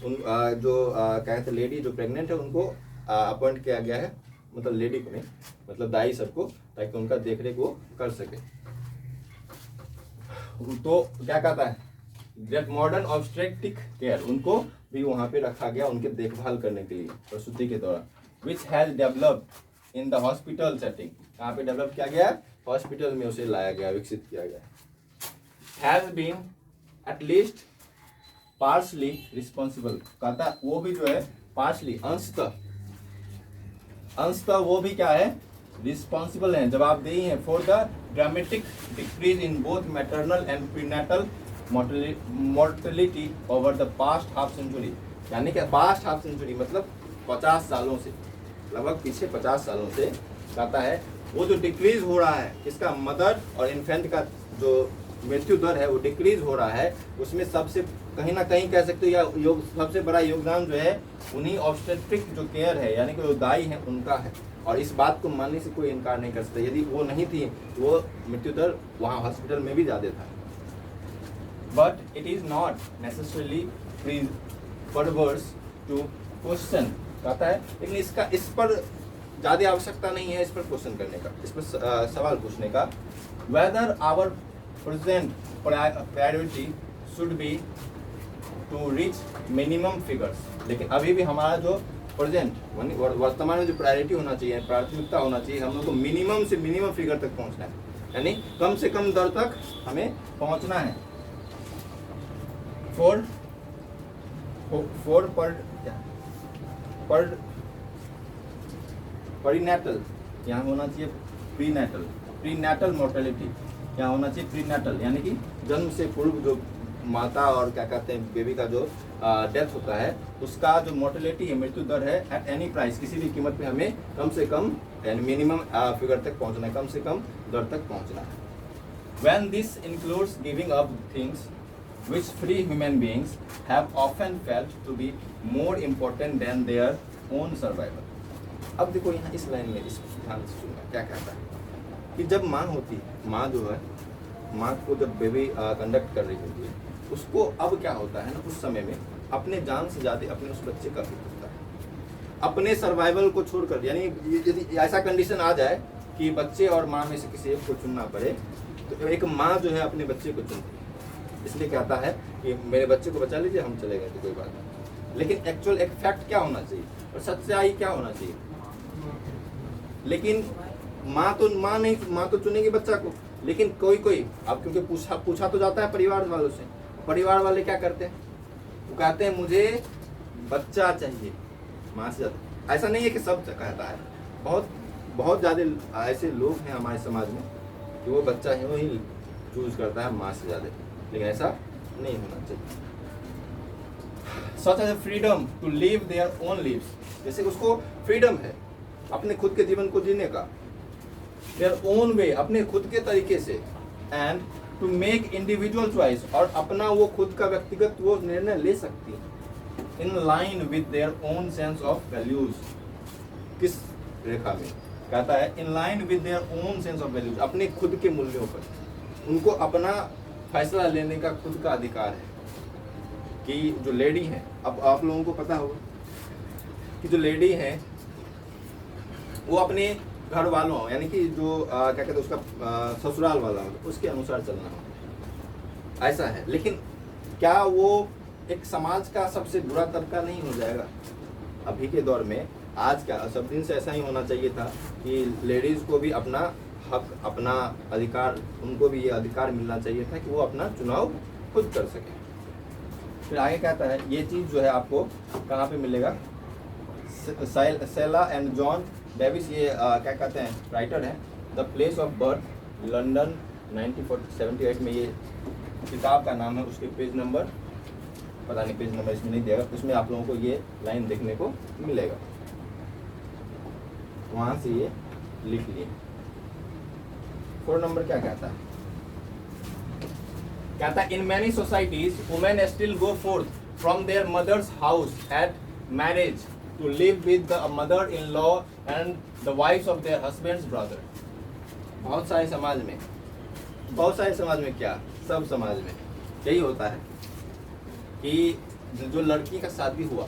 उन जो कहते लेडी जो प्रेग्नेंट है उनको अपॉइंट किया गया है, मतलब लेडी को नहीं, मतलब दाई सबको, ताकि उनका देख रेख वो कर सके। तो क्या कहता है, दैट मॉडर्न ऑब्स्टेट्रिक केयर, उनको भी वहाँ पे रखा गया उनके देखभाल करने के लिए प्रसूति के दौरान, which has developed in the hospital setting, कहाँ पे डेवलप किया गया, हॉस्पिटल में उसे लाया गया, विकसित किया गया, has been at least partially responsible, कहता वो भी जो है पार्शली अंशतः वो भी क्या है, रिस्पॉन्सिबल हैं, जवाबदेही हैं for the dramatic decrease in both maternal and prenatal mortality over the past half century. यानी कि पास्ट हाफ सेंचुरी मतलब 50 सालों से, लगभग पीछे 50 सालों से कहता है वो जो डिक्रीज हो रहा है, इसका मदर और इन्फेंट का जो मृत्यु दर है वो डिक्रीज हो रहा है, उसमें सबसे कहीं ना कहीं कह सकते हो सबसे बड़ा योगदान जो है उन्हीं ऑब्स्टेट्रिक जो केयर है यानी कि जो दाई है उनका है। और इस बात को मानने से कोई इनकार नहीं कर सकता, यदि वो नहीं थी वो मृत्यु दर वहाँ हॉस्पिटल में भी ज़्यादा था। But it is not necessarily perverse to question, कहता है लेकिन इस पर ज़्यादा आवश्यकता नहीं है इस पर क्वेश्चन करने का, इस पर सवाल पूछने का। Whether our present priority should be to reach minimum figures, लेकिन अभी भी हमारा जो प्रेजेंट वर्तमान में जो प्रायोरिटी होना चाहिए, प्राथमिकता होना चाहिए, हम लोग को मिनिमम से मिनिमम फिगर तक पहुंचना है, यानी कम से कम दर तक हमें पहुंचना है। पर परिनेटल यहाँ होना चाहिए प्रीनेटल मोर्टेलिटी, यहाँ होना चाहिए प्रीनेटल यानी कि जन्म से पूर्व जो माता और क्या कहते हैं बेबी का जो डेथ होता है उसका जो मोर्टेलिटी है, मृत्यु दर है, एट एनी प्राइस, किसी भी कीमत पे हमें कम से कम यानी मिनिमम फिगर तक पहुंचना है, कम से कम दर तक पहुंचना है। When this includes giving up things which free human beings have often felt to be more important than their own survival। अब देखो यहाँ इस लाइन में इस ध्यान से सुनना क्या कहता है कि जब माँ होती है, माँ जो है, माँ को जब बेबी कंडक्ट कर रही होती है, उसको अब क्या होता है ना, उस समय में अपने जान से ज़्यादा अपने उस बच्चे का फिक्र होता है, अपने सर्वाइवल को छोड़कर। यानी यदि ऐसा कंडीशन आ जाए कि बच्चे और माँ में से किसी एक को चुनना पड़े तो एक माँ जो है अपने बच्चे को चुनती है, इसलिए कहता है कि मेरे बच्चे को बचा लीजिए, हम चले गए तो कोई बात नहीं। लेकिन एक्चुअल एक फैक्ट क्या होना चाहिए और सच्चाई क्या होना चाहिए? लेकिन माँ तो चुनेगी बच्चा को, लेकिन कोई अब क्योंकि पूछा तो जाता है परिवार वालों से, परिवार वाले क्या करते हैं, वो कहते हैं मुझे बच्चा चाहिए माँ से ज़्यादा। ऐसा नहीं है कि सब कहता है, बहुत ज़्यादा ऐसे लोग हैं हमारे समाज में कि वो बच्चा है वही चूज करता है माँ से ज़्यादा, लेकिन ऐसा नहीं होना चाहिए। Such as freedom to live their own lives, जैसे उसको फ्रीडम है अपने खुद के जीवन को जीने का, देयर ओन वे, अपने खुद के तरीके से, and to make individual choice, और अपना वो खुद का व्यक्तिगत वो निर्णय ले सकती है, in line with their own sense of values. किस रेखा में कहता है? In line with their own sense of values, अपने खुद के मूल्यों पर उनको अपना फैसला लेने का खुद का अधिकार है। कि जो लेडी है, अब आप लोगों को पता होगा कि जो लेडी है वो अपने घर वालों यानी कि जो क्या कहते हैं उसका ससुराल वाला होगा उसके अनुसार चलना होगा, ऐसा है। लेकिन क्या वो एक समाज का सबसे बुरा तबका नहीं हो जाएगा? अभी के दौर में आज का सब दिन से ऐसा ही होना चाहिए था कि लेडीज़ को भी अपना हक, अपना अधिकार, उनको भी ये अधिकार मिलना चाहिए था कि वो अपना चुनाव खुद कर सकें। फिर आगे कहता है ये चीज़ जो है आपको कहाँ पे मिलेगा? सेला एंड जॉन डेविस, ये क्या कहते हैं राइटर हैं, the place of birth London 1978 में, ये किताब का नाम है। उसके पेज नंबर पता नहीं, पेज नंबर इसमें नहीं दिया, उसमें आप लोगों को ये लाइन देखने को मिलेगा, वहाँ से ये लिख लिए। 4 नंबर क्या कहता है? कहता है in many societies women still go forth from their mothers house at marriage to live with the mother-in-law and the wives of their husband's brother। बहुत सारे समाज में क्या, सब समाज में यही होता है कि जो लड़की का शादी हुआ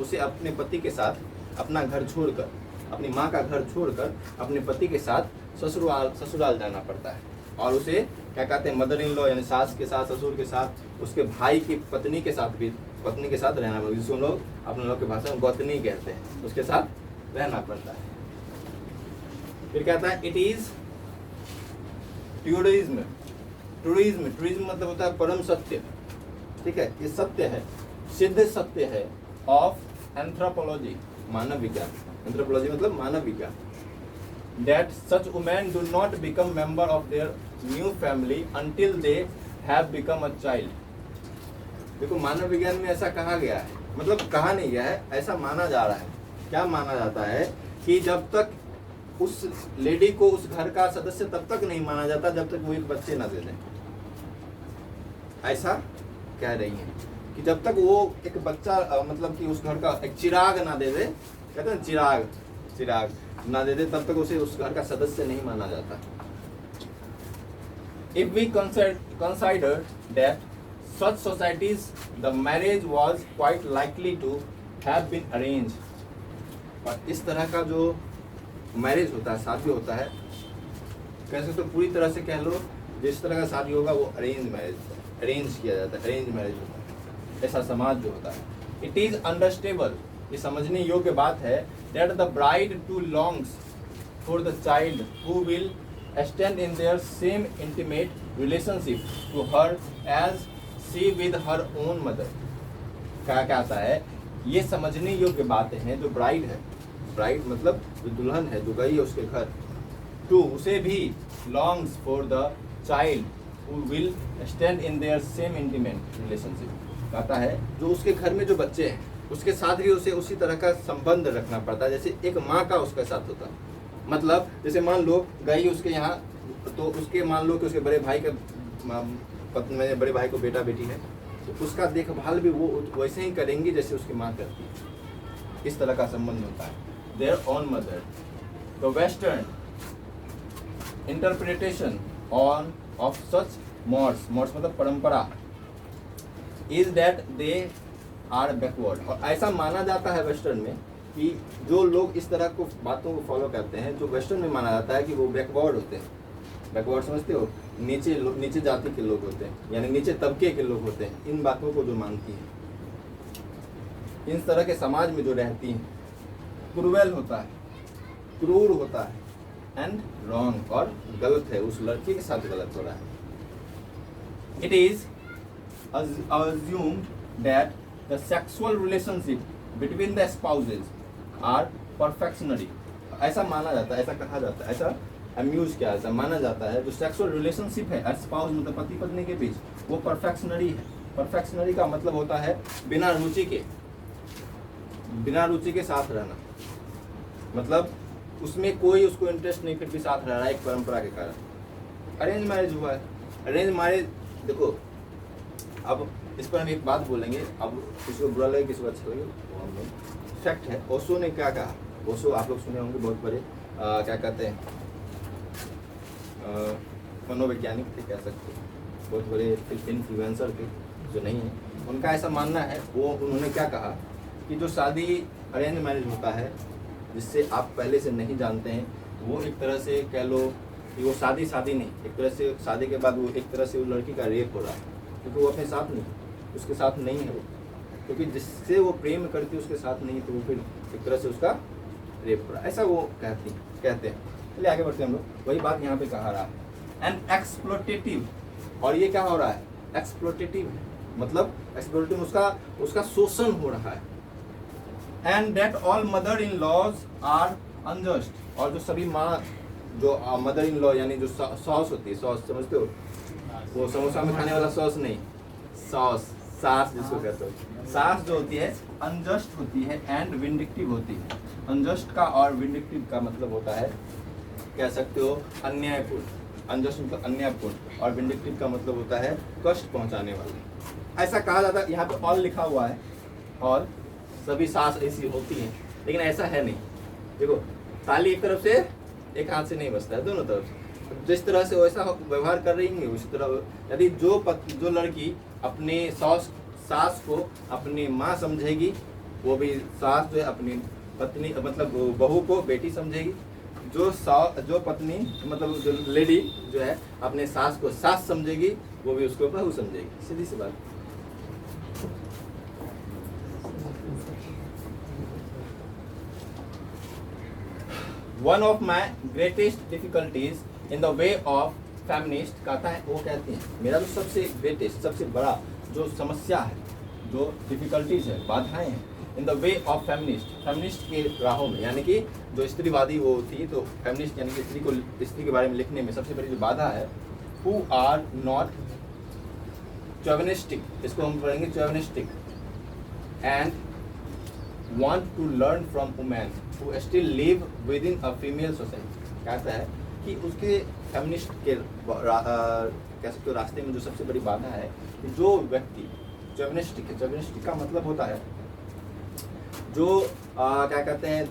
उसे अपने पति के साथ अपना घर छोड़कर, अपनी माँ का घर छोड़कर अपने पति के साथ ससुराल जाना पड़ता है, और उसे क्या कहते हैं मदर इन लॉ यानी सास के साथ, ससुर के साथ, उसके भाई की पत्नी के साथ भी पत्नी के साथ रहना पड़ता है, जिसको लोग अपने लोग की भाषा में गोतनी कहते हैं, उसके साथ रहना पड़ता है। फिर कहता है इट इज ट्यूरिज्म मतलब होता है परम सत्य, ठीक है, ये सत्य है, सिद्ध सत्य है, ऑफ एंथ्रोपोलॉजी, मानव विज्ञान। एंथ्रोपोलॉजी मतलब मानव विज्ञान, that such women do not become member of their new family until they have become a child. देखो मानव विज्ञान में ऐसा कहा गया है, मतलब कहा नहीं गया है, ऐसा माना जा रहा है। क्या माना जाता है कि जब तक उस लेडी को उस घर का सदस्य तब तक नहीं माना जाता जब तक वो एक बच्चे ना दे दें। ऐसा कह रही है कि जब तक वो एक बच्चा मतलब कि उस घर का एक चिराग ना दे दे, कहते हैं चिराग ना दे दे, तब तक उसे उस घर का सदस्य नहीं माना जाता। If we consider that such societies the marriage was quite likely to have been arranged, और इस तरह का जो मैरिज होता है, शादी होता है, कैसे तो पूरी तरह से कह लो जिस तरह का शादी होगा वो अरेंज किया जाता है, अरेंज मैरिज होता है। ऐसा समाज जो होता है, इट इज अंडरस्टेबल, ये समझने योग्य बात है, that the bride too longs for the child who will stand in their same intimate relationship to her as she with her own mother। क्या कहता है, ये समझने योग्य बातें हैं। जो ब्राइड है, ब्राइड मतलब जो दुल्हन है, जो गई है उसके घर, टू उसे भी longs for the child who will stand in their same intimate relationship, कहता है जो उसके घर में जो बच्चे हैं उसके साथ भी उसे उसी तरह का संबंध रखना पड़ता है जैसे एक माँ का उसके साथ होता है। मतलब जैसे मान लो गई उसके यहाँ, तो उसके मान लो कि उसके बड़े भाई का पत्नी में बड़े भाई को बेटा बेटी है, तो उसका देखभाल भी वो वैसे ही करेंगी जैसे उसकी माँ करती है। इस तरह का संबंध होता है। There on mother, the western interpretation on of such modes मतलब परंपरा, is that they are backward, और ऐसा माना जाता है वेस्टर्न में कि जो लोग इस तरह को बातों को फॉलो करते हैं, जो वेस्टर्न में माना जाता है कि वो बैकवर्ड होते हैं। बैकवर्ड समझते हो, नीचे जाति के लोग होते हैं, यानी नीचे तबके के लोग होते हैं। इन बातों को जो मानती हैं, इन तरह के समाज में जो रहती हैं, क्रूएल होता है, क्रूर होता है, एंड रॉन्ग और गलत है, उस लड़की के साथ गलत हो रहा है। It is assumed that the sexual relationship between the spouses are perfectionary। ऐसा माना जाता है, ऐसा कहा जाता है, ऐसा अम्यूज किया, ऐसा माना जाता है जो सेक्सुअल रिलेशनशिप है स्पाउस मतलब पति पत्नी के बीच, वो परफेक्शनरी है। परफेक्शनरी का मतलब होता है बिना रुचि के साथ रहना, मतलब उसमें कोई उसको इंटरेस्ट नहीं फिर भी साथ रह रहा है एक परंपरा के कारण। अरेंज मैरिज हुआ है, अरेंज मैरिज देखो, अब इस पर हम एक बात बोलेंगे, अब किसी को बुरा लगे किसी को अच्छा लगे, फैक्ट है। ओशो ने क्या कहा, ओशो आप लोग सुने होंगे, बहुत बड़े क्या कहते हैं मनोवैज्ञानिक थे, कह सकते हैं, बहुत बड़े इन्फ्लुएंसर थे जो नहीं है, उनका ऐसा मानना है। वो उन्होंने क्या कहा कि जो शादी अरेंज मैरिज होता है जिससे आप पहले से नहीं जानते हैं, वो एक तरह से कह लो कि वो शादी नहीं, एक तरह से शादी के बाद वो एक तरह से वो लड़की का रेप हो रहा है, क्योंकि वो अपने साथ नहीं, उसके साथ नहीं है वो, क्योंकि जिससे वो प्रेम करती है उसके साथ नहीं, तो वो फिर एक तरह से उसका रेप हो रहा है, ऐसा वो कहते हैं। चलिए आगे बढ़ते हैं हम लोग। वही बात यहाँ पे कहा रहा है, एंड एक्सप्लोटेटिव, और ये क्या हो रहा है, एक्सप्लोटेटिव मतलब एक्सप्लोटेटिव उसका शोषण हो रहा है। And that all mother in laws are unjust, और जो सभी माँ जो मदर इन लॉ यानी जो सॉस होती है, सॉस समझते हो, वो समोसा में खाने वाला सॉस नहीं, सास जिसको कहते हो, सास जो होती है अनजस्ट होती है एंड विंडिक्टिव होती है। अनजस्ट का और विंडिक्टिव का मतलब होता है, कह सकते हो अन्यायपूर्ण, अनजस्ट मतलब अन्यायपूर्ण, और विंडिक्टिव का मतलब होता है कष्ट पहुंचाने वाला। ऐसा कहा जाता है, यहाँ पे ऑल लिखा हुआ है, और सभी सास ऐसी होती हैं, लेकिन ऐसा है नहीं। देखो ताली एक तरफ से एक हाथ से नहीं बजता है, दोनों तरफ से। जिस तरह से वैसा व्यवहार कर रही है उसी तरह, यदि जो लड़की अपने सास को अपनी माँ समझेगी, वो भी सास जो है अपनी पत्नी मतलब बहू को बेटी समझेगी। जो पत्नी मतलब जो लेडी जो है अपने सास को सास समझेगी, वो भी उसको बहू समझेगी, सीधी सी बात। One of my greatest difficulties in the way of feminist, कहता है, वो कहती हैं मेरा जो सबसे ग्रेटेस्ट सबसे बड़ा जो समस्या है, जो डिफिकल्टीज है, बाधाएं हैं in the way of feminist के राहों में, यानी कि जो स्त्रीवादी वो थी, तो फेमिनिस्ट यानी कि स्त्री के बारे में लिखने में सबसे बड़ी जो बाधा है, हु आर नॉट चॉविनिस्टिक, इसको हम पढ़ेंगे चॉविनिस्टिक, and want to learn from women who still live within a female society। कहता है कि उसके फेमिनिस्ट के कह सकते हो रास्ते में जो सबसे बड़ी बाधा है कि जो व्यक्ति चॉविनिस्टिक है, चॉविनिस्टिक का मतलब होता है जो क्या कहते हैं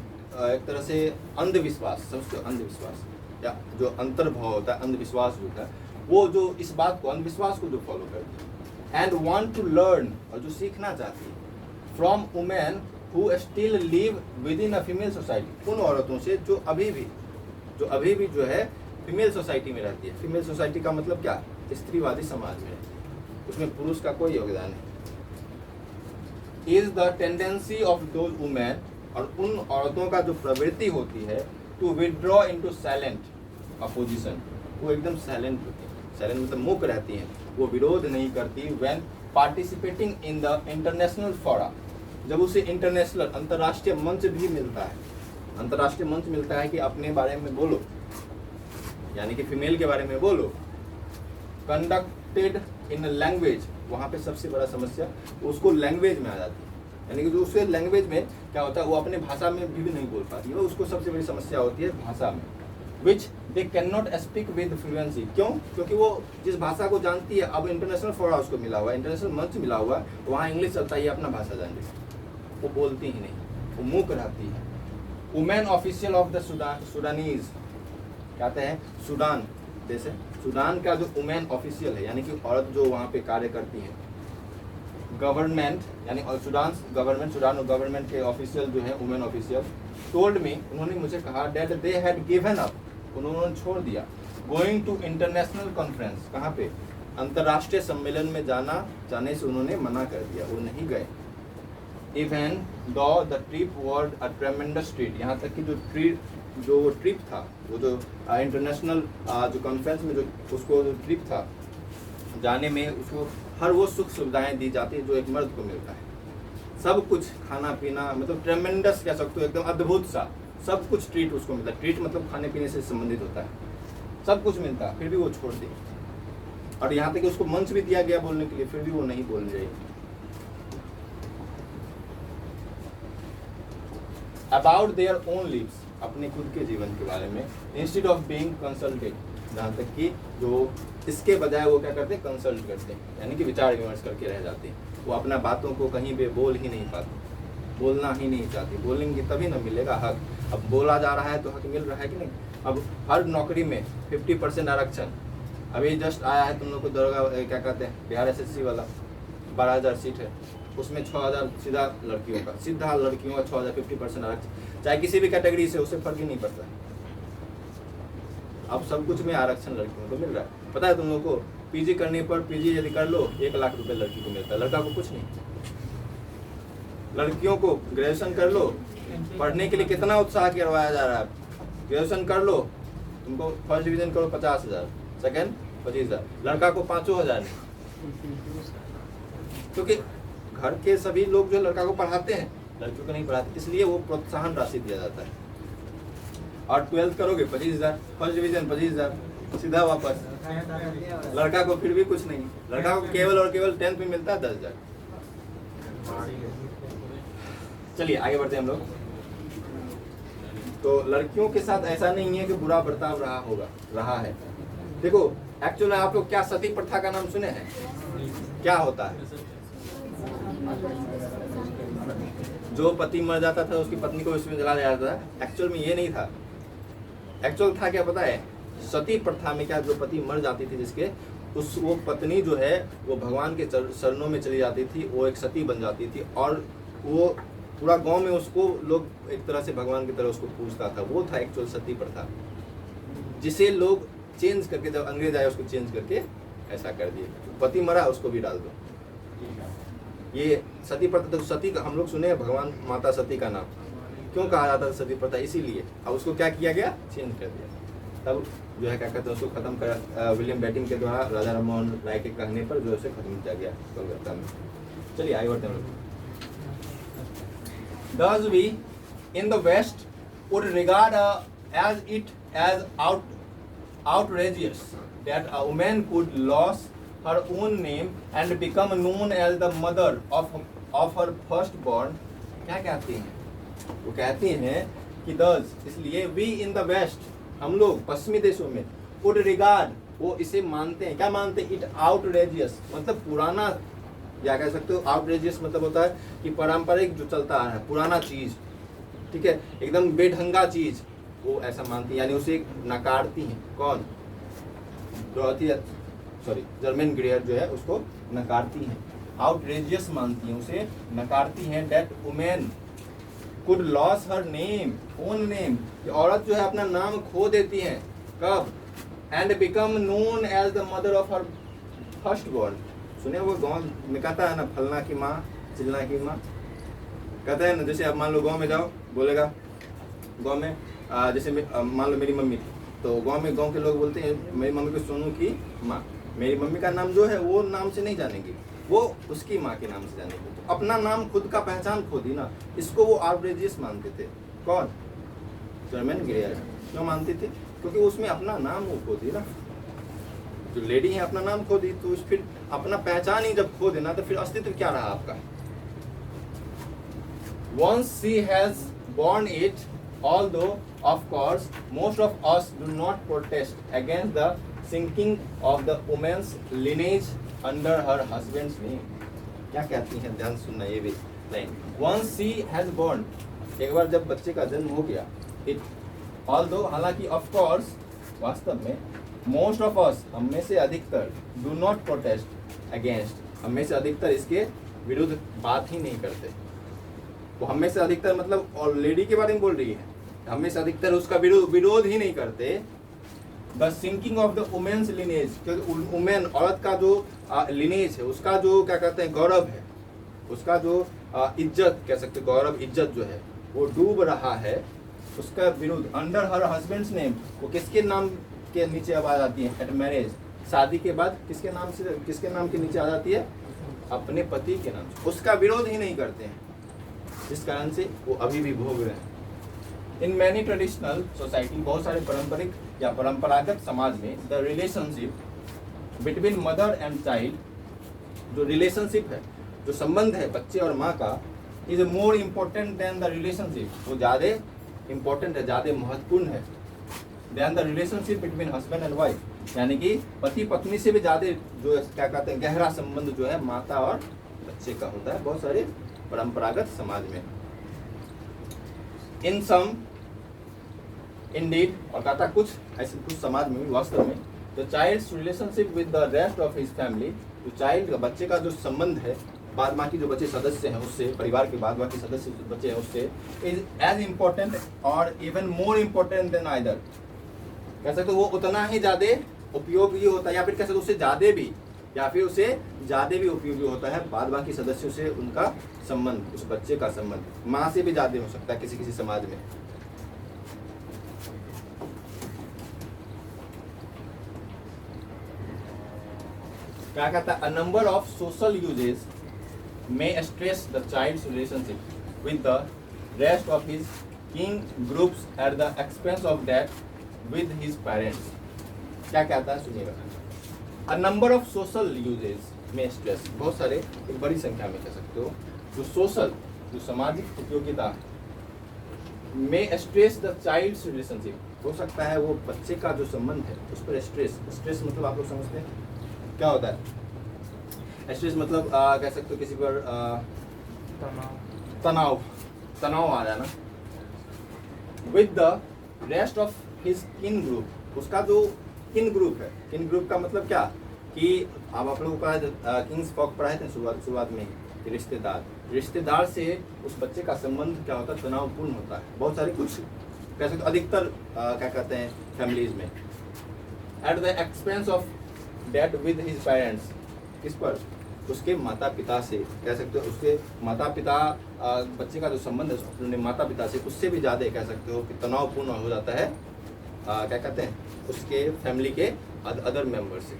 एक तरह से अंधविश्वास, समझते हो अंधविश्वास, या जो अंतर्भाव होता है, अंधविश्वास होता है, वो जो इस बात को, अंधविश्वास को जो फॉलो करती है, एंड वांट टू लर्न, और जो सीखना चाहती है, from women who still live with in a female society, उन औरतों से जो अभी भी जो है फीमेल सोसाइटी में रहती है। फीमेल सोसाइटी का मतलब क्या? स्त्रीवादी समाज में, उसमें पुरुष का कोई योगदान नहीं। Is the tendency of those women, और उन औरतों का जो प्रवृत्ति होती है, to withdraw into silent opposition, वो एकदम साइलेंट होती है, साइलेंट मतलब मूक रहती हैं, वो विरोध नहीं करती। When participating in the international फोरा, जब उसे इंटरनेशनल अंतर्राष्ट्रीय मंच भी मिलता है, अंतर्राष्ट्रीय मंच मिलता है कि अपने बारे में बोलो, यानी कि फीमेल के बारे में बोलो। कंडक्टेड इन लैंग्वेज, वहाँ पे सबसे बड़ा समस्या उसको लैंग्वेज में आ जाती है, यानी कि जो उसके लैंग्वेज में क्या होता है, वो अपने भाषा में भी नहीं बोल पाती है, उसको सबसे बड़ी समस्या होती है भाषा में। Which they can not speak with fluency, क्यों? क्योंकि वो जिस भाषा को जानती है, अब इंटरनेशनल फोरा उसको मिला हुआ है, इंटरनेशनल मंच मिला हुआ है, वहाँ इंग्लिश चलता है, अपना भाषा जानती है, वो बोलती ही नहीं, वो मूक रहती है। Women official of the Sudanese, कहते हैं सूडान देश है, सूडान का जो वुमेन ऑफिशियल है, यानी कि औरत जो वहाँ पे कार्य करती है, गवर्नमेंट यानी सूडान गवर्नमेंट के ऑफिशियल जो है वुमेन ऑफिशियल, टोल्ड मी, उन्होंने मुझे कहा, that they had given up, उन्होंने छोड़ दिया, गोइंग टू इंटरनेशनल कॉन्फ्रेंस, कहाँ पे? अंतर्राष्ट्रीय सम्मेलन में जाने से उन्होंने मना कर दिया, वो नहीं गए। Even though the trip was a ट्रेमेंडस treat, यहाँ तक कि जो ट्रिप था, वो जो इंटरनेशनल जो कॉन्फ्रेंस में जो उसको जो ट्रिप था, जाने में उसको हर वो सुख सुविधाएं दी जाती है जो एक मर्द को मिलता है, सब कुछ, खाना पीना, मतलब ट्रेमेंडस कह सकते हो, एकदम अद्भुत सा सब कुछ ट्रीट उसको मिलता है। ट्रीट मतलब खाने पीने से संबंधित होता है, सब कुछ मिलता है, फिर भी वो छोड़ दी। और यहाँ तक कि उसको मंच भी दिया गया बोलने के लिए, फिर भी वो नहीं बोल रही। अबाउट देयर ओन लिव्स, अपने खुद के जीवन के बारे में, इंस्टेड ऑफ बीइंग कंसल्टेड, जहाँ तक कि जो इसके बजाय वो क्या करते हैं, कंसल्ट करते हैं, यानी कि विचार विमर्श करके रह जाते हैं। वो अपना बातों को कहीं पे बोल ही नहीं पाते, बोलना ही नहीं चाहती, बोलेंगे तभी ना मिलेगा हक। अब बोला जा रहा है तो हक मिल रहा है कि नहीं? अब हर नौकरी में 50% आरक्षण, अभी जस्ट आया है तुम लोग को दरोगा, क्या कहते हैं, बिहार SSC वाला 12,000 सीट है, उसमें 6,000 सीधा लड़कियों का 6,000 50% आरक्षण, चाहे किसी भी कैटेगरी से, उससे फर्क ही नहीं पड़ता। अब सब कुछ में आरक्षण लड़कियों को मिल रहा है। पता है तुम लोग को, पीजी करने पर, पीजी यदि कर लो 1 लाख रुपए लड़की को मिलता है, लड़का को कुछ नहीं। लड़कियों को ग्रेजुएशन कर लो, पढ़ने के लिए कितना उत्साह करवाया जा रहा है, ग्रेजुएशन कर लो, तुमको फर्स्ट डिवीजन करो 50,000, सेकेंड 25,000, लड़का को 5,000 नहीं, क्योंकि घर के सभी लोग जो लड़का को पढ़ाते हैं, लड़कियों को नहीं पढ़ाते, इसलिए वो प्रोत्साहन राशि दिया जाता है। और 12th करोगे 25,000, फर्स्ट डिवीजन 25,000, सीधा वापस। लड़का को फिर भी कुछ नहीं, लड़का को केवल और केवल 10th में मिलता है 10,000। चलिए आगे बढ़ते हैं हम लोग। तो लड़कियों के साथ ऐसा नहीं है कि बुरा बर्ताव रहा है। देखो एक्चुअली आप लोग क्या सती प्रथा का नाम सुने हैं? क्या होता है? जो पति मर जाता था उसकी पत्नी को इसमें जला दिया जाता था। एक्चुअल में ये नहीं था। एक्चुअल था क्या पता है? सती प्रथा में क्या, जो पति मर जाती थी जिसके, वो पत्नी जो है वो भगवान के चरणों में चली जाती थी, वो एक सती बन जाती थी, और वो पूरा गांव में उसको लोग एक तरह से भगवान की तरह उसको पूजता था। वो था एक्चुअल सती प्रथा, जिसे लोग चेंज करके, जब अंग्रेज आए उसको चेंज करके ऐसा कर दिए, पति मरा उसको भी डाल दो। ये सती प्रथा, तो सती का हम लोग सुने हैं, भगवान माता सती का नाम क्यों कहा जाता था सती प्रथा? इसीलिए। अब उसको क्या किया गया? चेंज कर दिया। तब जो है क्या कहते हैं उसको खत्म कर, विलियम बेटिंग के द्वारा राजा राममोहन राय के कहने पर जो है खत्म किया गया कोलकाता में। चलिए आगे बढ़ते हैं। Thus we in the West would regard as it as outrageous that a woman could lose her own name and become known as the mother of her firstborn. क्या कहती हैं? वो कहती हैं कि thus इसलिए we in the West हम लोग पश्चिमी देशों में would regard वो इसे मानते हैं, क्या मानते हैं? इट आउटरेजियस मतलब पुराना, या कह सकते हो आउटरेजियस मतलब होता है कि पारंपरिक जो चलता है पुराना चीज, ठीक है, एकदम बेढंगा चीज, वो ऐसा मानती है, यानी उसे नकारती हैं। कौन? डॉरोथी सॉरी जर्मन ग्रेयर जो है उसको नकारती हैं, आउटरेजियस मानती हैं, उसे नकारती हैं। That women could lose her name, own name, औरत जो है अपना नाम खो देती है। कब? And become known as the mother of her first born. सुने वो गाँव में कहता है ना, फलना की माँ चिलना की माँ, कहते हैं ना। जैसे अब मान लो गाँव में जाओ, बोलेगा गाँव में जैसे मान लो मेरी मम्मी थी, तो गाँव में गाँव के लोग बोलते हैं मेरी मम्मी को सोनू की माँ। मेरी मम्मी का नाम जो है वो नाम से नहीं जानेंगे, वो उसकी माँ के नाम से जानेंगे। तो अपना नाम खुद का पहचान खो दी ना, इसको वो आउटरेजियस मानते थे। कौन? जर्मन ग्रेयर। क्यों मानते थे? क्योंकि उसमें अपना नाम वो खो दी ना, जो लेडी है अपना नाम खो दी, तो फिर अपना पहचान ही जब खो देना तो फिर अस्तित्व क्या रहा आपका? Once she has borne it, although of course most of us do not protest against the sinking of the woman's lineage under her husband's name. क्या कहती हैं? ध्यान सुनना ये भी line. Once she has born, एक बार जब बच्चे का जन्म हो गया, it, although हालांकि of course वास्तव में मोस्ट ऑफ अस हम में से अधिकतर डू नॉट प्रोटेस्ट अगेंस्ट, हम में से अधिकतर इसके विरुद्ध बात ही नहीं करते। वो हम में से अधिकतर मतलब और लेडी के बारे में बोल रही है, हम में से अधिकतर उसका विरोध ही नहीं करते। The sinking of the women's lineage, क्योंकि वुमेन औरत का जो लिनेज है, उसका जो क्या कहते हैं गौरव है, उसका जो इज्जत कह सकते, गौरव इज्जत जो है वो डूब रहा है, उसका विरुद्ध। अंडर हर हस्बैंड्स नेम, वो किसके नाम के नीचे अब आ जाती है? एट मैरिज, शादी के बाद किसके नाम से, किसके नाम के नीचे आ जाती है? अपने पति के नाम से। उसका विरोध ही नहीं करते हैं, जिस कारण से वो अभी भी भोग रहे हैं। इन मैनी ट्रेडिशनल सोसाइटी, बहुत सारे पारंपरिक या परंपरागत समाज में the relationship between mother and child, जो रिलेशनशिप है, जो संबंध है बच्चे और माँ का, is more important than the relationship, वो ज़्यादा इम्पोर्टेंट है, ज़्यादा महत्वपूर्ण है than the relationship between husband and wife, यानी कि पति पत्नी से भी ज़्यादा जो क्या कहते हैं गहरा संबंध जो है माता और बच्चे का होता है बहुत सारे परंपरागत समाज में। इन सम इंडीड, और कहता कुछ ऐसे कुछ समाज में वास्तव में, the child's relationship with the rest of his family, जो चाइल्ड का बच्चे का जो संबंध है बाद बाकी जो बच्चे सदस्य हैं उससे, परिवार के बाद बाकी सदस्य जो बच्चे हैं उससे, इज एज इम्पोर्टेंट और even more important then either, कह सकते वो उतना ही ज़्यादा उपयोगी होता है, या फिर कह सकते उससे ज़्यादा भी, या फिर उसे ज़्यादा भी उपयोगी होता है बाद बाकी सदस्यों से उनका संबंध, उस बच्चे का संबंध माँ से भी ज़्यादा हो सकता है किसी किसी समाज में। क्या कहता है? A number of social uses may stress the child's relationship with the rest of his kin groups at the expense of that with his parents. क्या कहता है सुनिएगा। A number of social uses may stress, बहुत सारे, एक बड़ी संख्या में कह सकते हो, जो सोशल, जो सामाजिक उपयोगिता may stress the child's relationship, हो सकता है वो बच्चे का जो संबंध है उस पर स्ट्रेस, स्ट्रेस मतलब आप लोग समझते हैं क्या होता है? स्ट्रेस मतलब कह सकते हो किसी पर तनाव आ जाना। With the rest of his किन ग्रुप, उसका जो किन ग्रुप है, किन ग्रुप का मतलब क्या कि अब आप लोगों का किंग्स फॉक पढ़ाए थे शुरुआत में, रिश्तेदार से उस बच्चे का संबंध क्या होता है? तनावपूर्ण होता है। बहुत सारे कुछ कह सकते अधिकतर क्या कहते हैं फैमिलीज में, at the expense of that with his parents, किस पर? उसके माता पिता से, कह सकते हो उसके माता पिता, बच्चे का जो संबंध है अपने माता पिता से उससे भी ज़्यादा कह सकते हो कि तनावपूर्ण हो जाता है, क्या कहते हैं उसके फैमिली के अदर मेंबर से।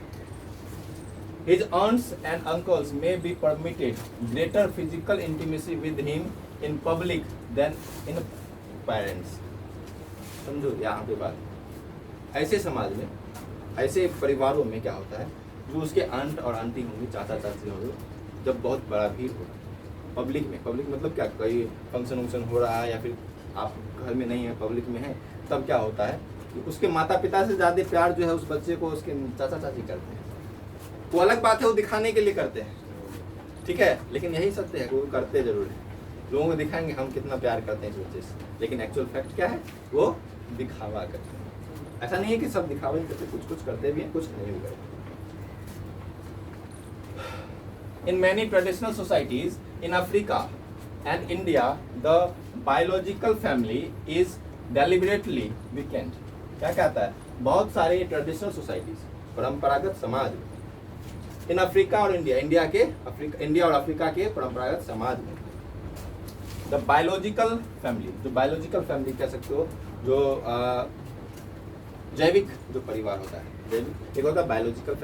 His aunts and uncles may be permitted greater physical intimacy with him in public than in parents. समझो यहाँ पे बात, ऐसे समाज में, ऐसे परिवारों में क्या होता है, जो उसके आंट और आंटी होंगे, चाचा चाची होंगे, जब बहुत बड़ा भीड़ हो पब्लिक में, पब्लिक मतलब क्या, कोई फंक्शन वंक्शन हो रहा है या फिर आप घर में नहीं है पब्लिक में है, तब क्या होता है कि उसके माता पिता से ज़्यादा प्यार जो है उस बच्चे को उसके चाचा चाची करते हैं। वो अलग बात है, वो दिखाने के लिए करते हैं, ठीक है, लेकिन यही सत्य है, वो करते जरूर है। लोगों को दिखाएंगे हम कितना प्यार करते हैं इस बच्चे से, लेकिन एक्चुअल फैक्ट क्या है, वो दिखावा करते हैं। ऐसा नहीं है कि सब दिखावा ही करते, कुछ कुछ करते भी हैं, कुछ नहीं भी करते। In many traditional societies in Africa and India, the biological family is deliberately weakened. क्या कहता है, बहुत सारे ट्रेडिशनल सोसाइटीज, परंपरागत समाज इन अफ्रीका और इंडिया और अफ्रीका के परंपरागत समाज में द बायोलॉजिकल फैमिली, जो बायोलॉजिकल फैमिली कह सकते हो, जो जैविक जो परिवार होता है, जैविक, एक होता है बायोलॉजिकल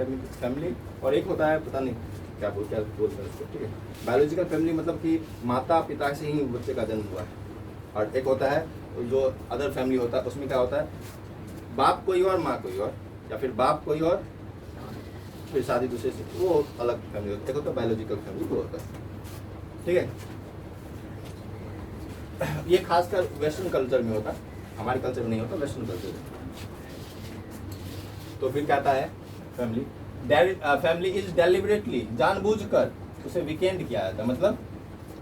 फैमिली और एक होता है पता नहीं क्या बोलते हैं उसको, ठीक है। बायोलॉजिकल फैमिली मतलब कि माता पिता से ही बच्चे का जन्म हुआ है, और एक होता है जो अदर फैमिली होता है, उसमें क्या होता है, बाप कोई और माँ कोई और, या फिर बाप कोई और फिर शादी दूसरे से, वो अलग फैमिली होता है। एक होता है बायोलॉजिकल फैमिली, वो होता है, ठीक है। ये खासकर वेस्टर्न कल्चर में होता है, हमारे कल्चर में नहीं होता, वेस्टर्न कल्चर में। तो फिर कहता है फैमिली इज डेलिबरेटली, जानबूझकर उसे वीकेंड किया जाता है, मतलब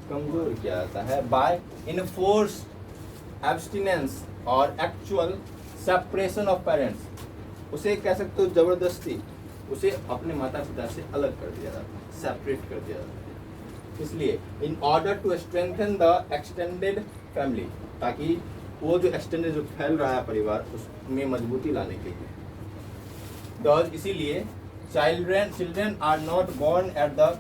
कमजोर किया जाता है, बाय इनफोर्स्ड एब्स्टिनेंस और एक्चुअल सेपरेशन ऑफ पेरेंट्स। उसे कह सकते हो जबरदस्ती उसे अपने माता पिता से अलग कर दिया जाता है, सेपरेट कर दिया जाता है। इसलिए in order to strengthen the extended family, ताकि वो जो एक्सटेंडेड जो फैल रहा है परिवार, उसमें मजबूती लाने के लिए। Thus, इसीलिए children are not born at the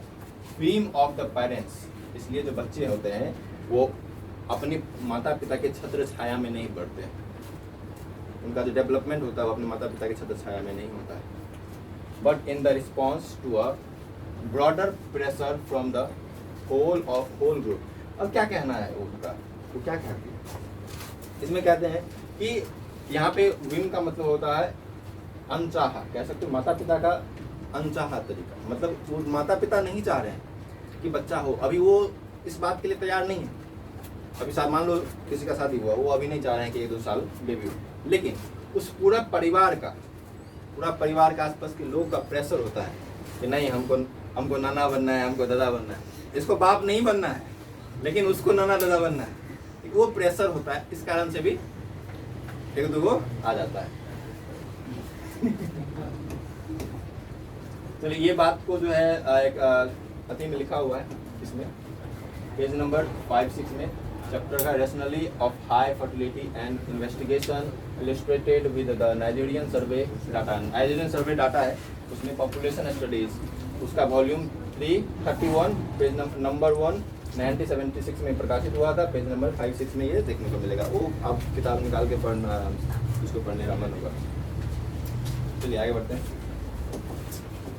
whim of the parents, इसलिए जो बच्चे होते हैं वो अपने माता पिता के छत्र छाया में नहीं बढ़ते हैं, उनका जो डेवलपमेंट होता है वो अपने माता पिता के छत्र छाया में नहीं होता है, but in the response to a broader pressure from the whole group. अब क्या कहना है उनका, वो क्या कहते हैं इसमें, कहते हैं कि यहाँ पे विम का मतलब होता है अनचाहा, कह सकते हो माता पिता का अनचाहा तरीका, मतलब वो माता पिता नहीं चाह रहे हैं कि बच्चा हो, अभी वो इस बात के लिए तैयार नहीं है। अभी मान लो किसी का शादी हुआ, वो अभी नहीं चाह रहे हैं कि 1-2 साल बेबी हो, लेकिन उस पूरा परिवार का आसपास के लोग का प्रेशर होता है कि नहीं, हमको नाना बनना है, हमको दादा बनना है, इसको बाप नहीं बनना है लेकिन उसको नाना दादा बनना है, वो प्रेशर होता है, इस कारण से भी 1-2 आ जाता है। चलिए ये बात को जो है एक कथी में लिखा हुआ है, इसमें पेज नंबर 5-6 में चैप्टर का rationally of high fertility and investigation illustrated with the Nigerian survey data. Nigerian survey data है, उसमें पॉपुलेशन स्टडीज, उसका वॉल्यूम 331 पेज नंबर 1 1976 में प्रकाशित हुआ था। पेज नंबर 5-6 में ये देखने को मिलेगा। वो आप किताब निकाल के पढ़ना, उसको पढ़ने का मन होगा। चलिए आगे बढ़ते हैं,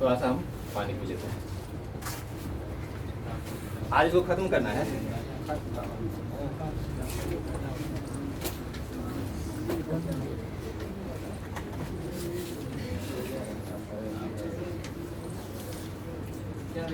थोड़ा सा हम पानी पी लेते हैं। आज इसको खत्म करना है। क्या